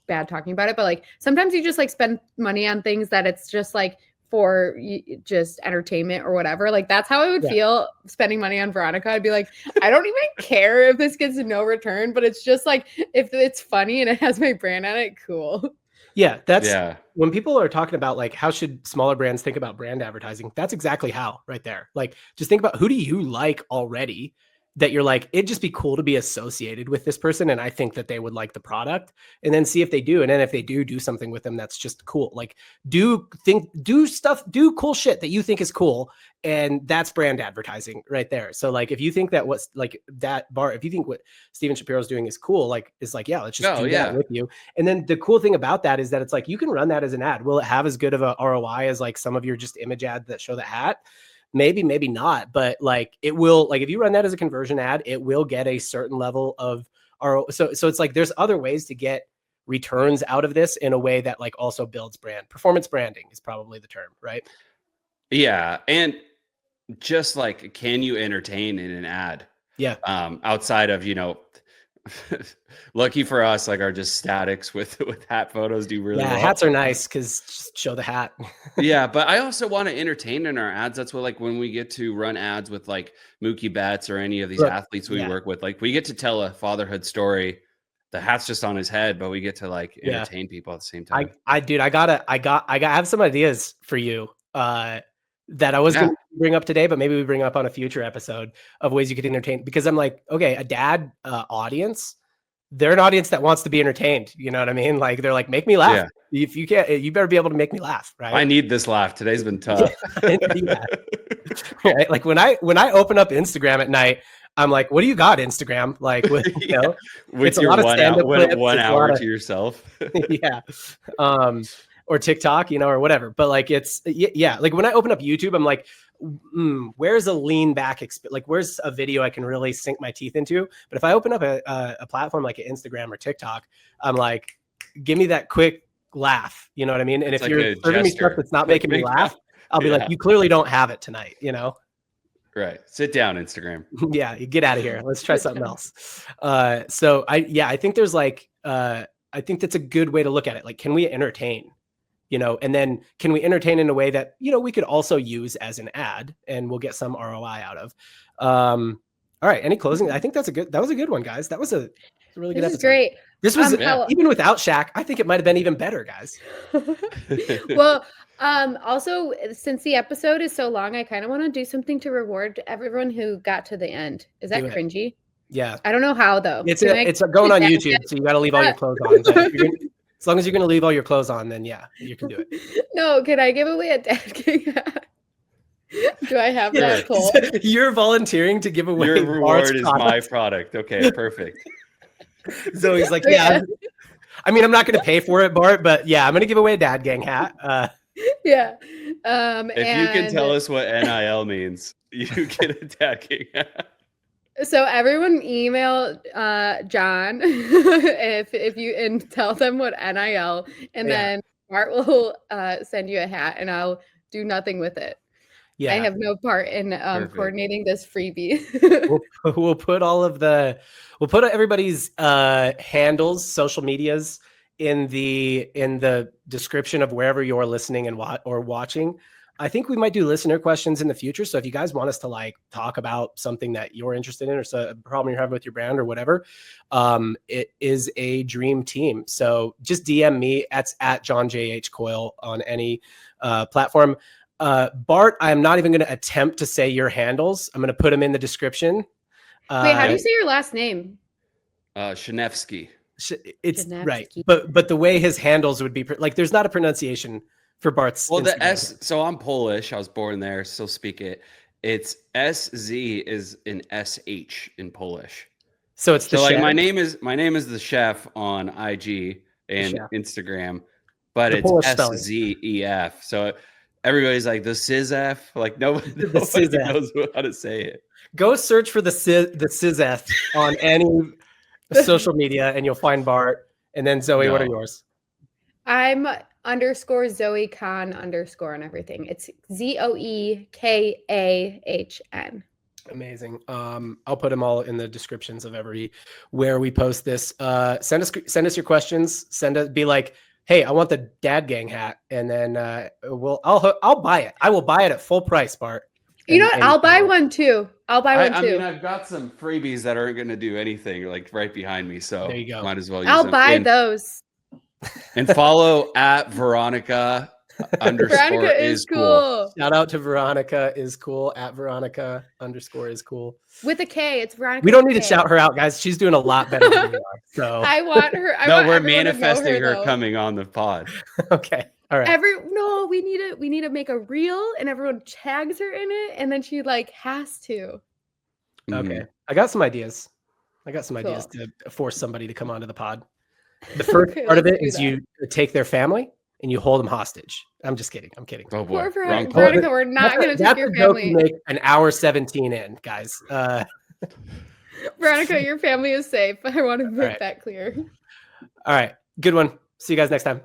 Speaker 2: bad talking about it, but like sometimes you just like spend money on things that it's just like for just entertainment or whatever. Like that's how I would feel spending money on Veronica. I'd be like, I don't even care if this gets no return, but it's just like, if it's funny and it has my brand on it, cool.
Speaker 1: Yeah, when people are talking about like how should smaller brands think about brand advertising, that's exactly how right there. Like just think about who do you like already that you're like, it'd just be cool to be associated with this person. And I think that they would like the product, and then see if they do. And then if they do something with them, that's just cool. Like do cool shit that you think is cool. And that's brand advertising right there. So like, if you think that what's like that Bart, if you think what Steven Shapiro's doing is cool, like it's like, yeah, let's just do that with you. And then the cool thing about that is that it's like, you can run that as an ad. Will it have as good of a ROI as like some of your just image ads that show the hat? Maybe not, but like it will, like if you run that as a conversion ad, it will get a certain level of ROI. So it's like, there's other ways to get returns out of this in a way that like also builds brand. Performance branding is probably the term, right?
Speaker 3: Yeah. And just like, can you entertain in an ad?
Speaker 1: Yeah.
Speaker 3: Outside of, lucky for us, like, are just statics with hat photos do really well.
Speaker 1: Hats are nice because just show the hat.
Speaker 3: Yeah, but I also want to entertain in our ads. That's what, like, when we get to run ads with like Mookie Betts or any of these athletes we work with, like, we get to tell a fatherhood story. The hat's just on his head, but we get to like entertain people at the same time.
Speaker 1: I have some ideas for you that I was going to bring up today, but maybe we bring up on a future episode of ways you could entertain, because I'm like, okay, a dad audience, they're an audience that wants to be entertained. You know what I mean? Like, they're like, make me laugh. Yeah. If you can't, you better be able to make me laugh. Right.
Speaker 3: I need this laugh. Today's been tough.
Speaker 1: Right? Like when I open up Instagram at night, I'm like, what do you got, Instagram? Like, with,
Speaker 3: with
Speaker 1: it's
Speaker 3: your
Speaker 1: a lot of
Speaker 3: one hour to yourself.
Speaker 1: Yeah. Or TikTok, or whatever. But like, it's, like when I open up YouTube, I'm like, where's a lean back, like where's a video I can really sink my teeth into? But if I open up a platform like Instagram or TikTok, I'm like, give me that quick laugh. You know what I mean? And if you're serving me stuff that's not making me laugh, I'll be like, you clearly don't have it tonight,
Speaker 3: Right. Sit down, Instagram.
Speaker 1: Yeah, you get out of here. Let's try something else. So I think there's like, I think that's a good way to look at it. Like, can we entertain? And then can we entertain in a way that, we could also use as an ad and we'll get some ROI out of. All right. Any closing? I think that was a good one, guys. That was a really good episode.
Speaker 2: This is great.
Speaker 1: This was even without Shaq, I think it might've been even better, guys.
Speaker 2: Well, also, since the episode is so long, I kind of want to do something to reward everyone who got to the end. Is that cringy?
Speaker 1: Yeah.
Speaker 2: I don't know how though.
Speaker 1: It's going on YouTube, so you got to leave all your clothes on. As long as you're going to leave all your clothes on, then yeah, you can do it.
Speaker 2: No, can I give away a dad king hat? Do I have that poll?
Speaker 1: You're volunteering to give away.
Speaker 3: Your reward is my product. Okay, perfect.
Speaker 1: Zoe's like, yeah. I mean, I'm not going to pay for it, Bart, but yeah, I'm going to give away a dad gang hat.
Speaker 2: Yeah.
Speaker 3: If you can tell us what NIL means, you get a dad gang hat.
Speaker 2: So everyone email John if you and tell them what NIL, and then Bart will send you a hat, and I'll do nothing with it. Yeah, I have no part in coordinating this freebie.
Speaker 1: we'll put everybody's handles, social medias in the description of wherever you're listening and or watching. I think we might do listener questions in the future. So if you guys want us to like talk about something that you're interested in, or a problem you're having with your brand or whatever, it is a dream team. So just DM me at John JH Coyle on any platform. Bart, I am not even going to attempt to say your handles. I'm going to put them in the description.
Speaker 2: Wait, how do you say your last name?
Speaker 3: Shanevsky.
Speaker 1: It's Shanevsky. Right. But the way his handles would be, like, there's not a pronunciation for Bart's.
Speaker 3: Well, the S, so I'm Polish. I was born there, still speak it. It's SZ is an SH in Polish.
Speaker 1: So it's the
Speaker 3: like
Speaker 1: chef?
Speaker 3: my name is the chef on IG and Instagram, but
Speaker 1: the
Speaker 3: it's SZEF. So everybody's like the SZF. Like nobody knows how to say it.
Speaker 1: Go search for the SZF on any social media, and you'll find Bart. And then Zoe, what are yours?
Speaker 2: I'm _Zoe Khan _ on everything. It's ZOEKAHN.
Speaker 1: Amazing. I'll put them all in the descriptions of where we post this. Send us your questions. Be like, hey, I want the dad gang hat, and then I'll buy it. I will buy it at full price, Bart.
Speaker 2: You know what? I'll buy one too. I
Speaker 3: mean, I've got some freebies that aren't going to do anything, like right behind me. So
Speaker 1: there you go.
Speaker 3: Might as well use
Speaker 2: I'll
Speaker 3: them.
Speaker 2: buy those.
Speaker 3: And follow at Veronica _
Speaker 2: Veronica is cool.
Speaker 1: Shout out to Veronica is cool at Veronica _ is cool.
Speaker 2: With a K, it's Veronica.
Speaker 1: We don't need to shout her out, guys. She's doing a lot better than we are. So
Speaker 2: I want her.
Speaker 3: We're manifesting her coming on the pod.
Speaker 1: Okay. All right.
Speaker 2: We need to make a reel, and everyone tags her in it, and then she like has to.
Speaker 1: Okay. I got some ideas. Ideas to force somebody to come onto the pod. The first part of it is you take their family and you hold them hostage. I'm just kidding. I'm kidding.
Speaker 3: Oh boy.
Speaker 2: Veronica, we're not going to take your family.
Speaker 1: Make an hour 17 in, guys.
Speaker 2: Veronica, your family is safe. I want to make that clear.
Speaker 1: All right. Good one. See you guys next time.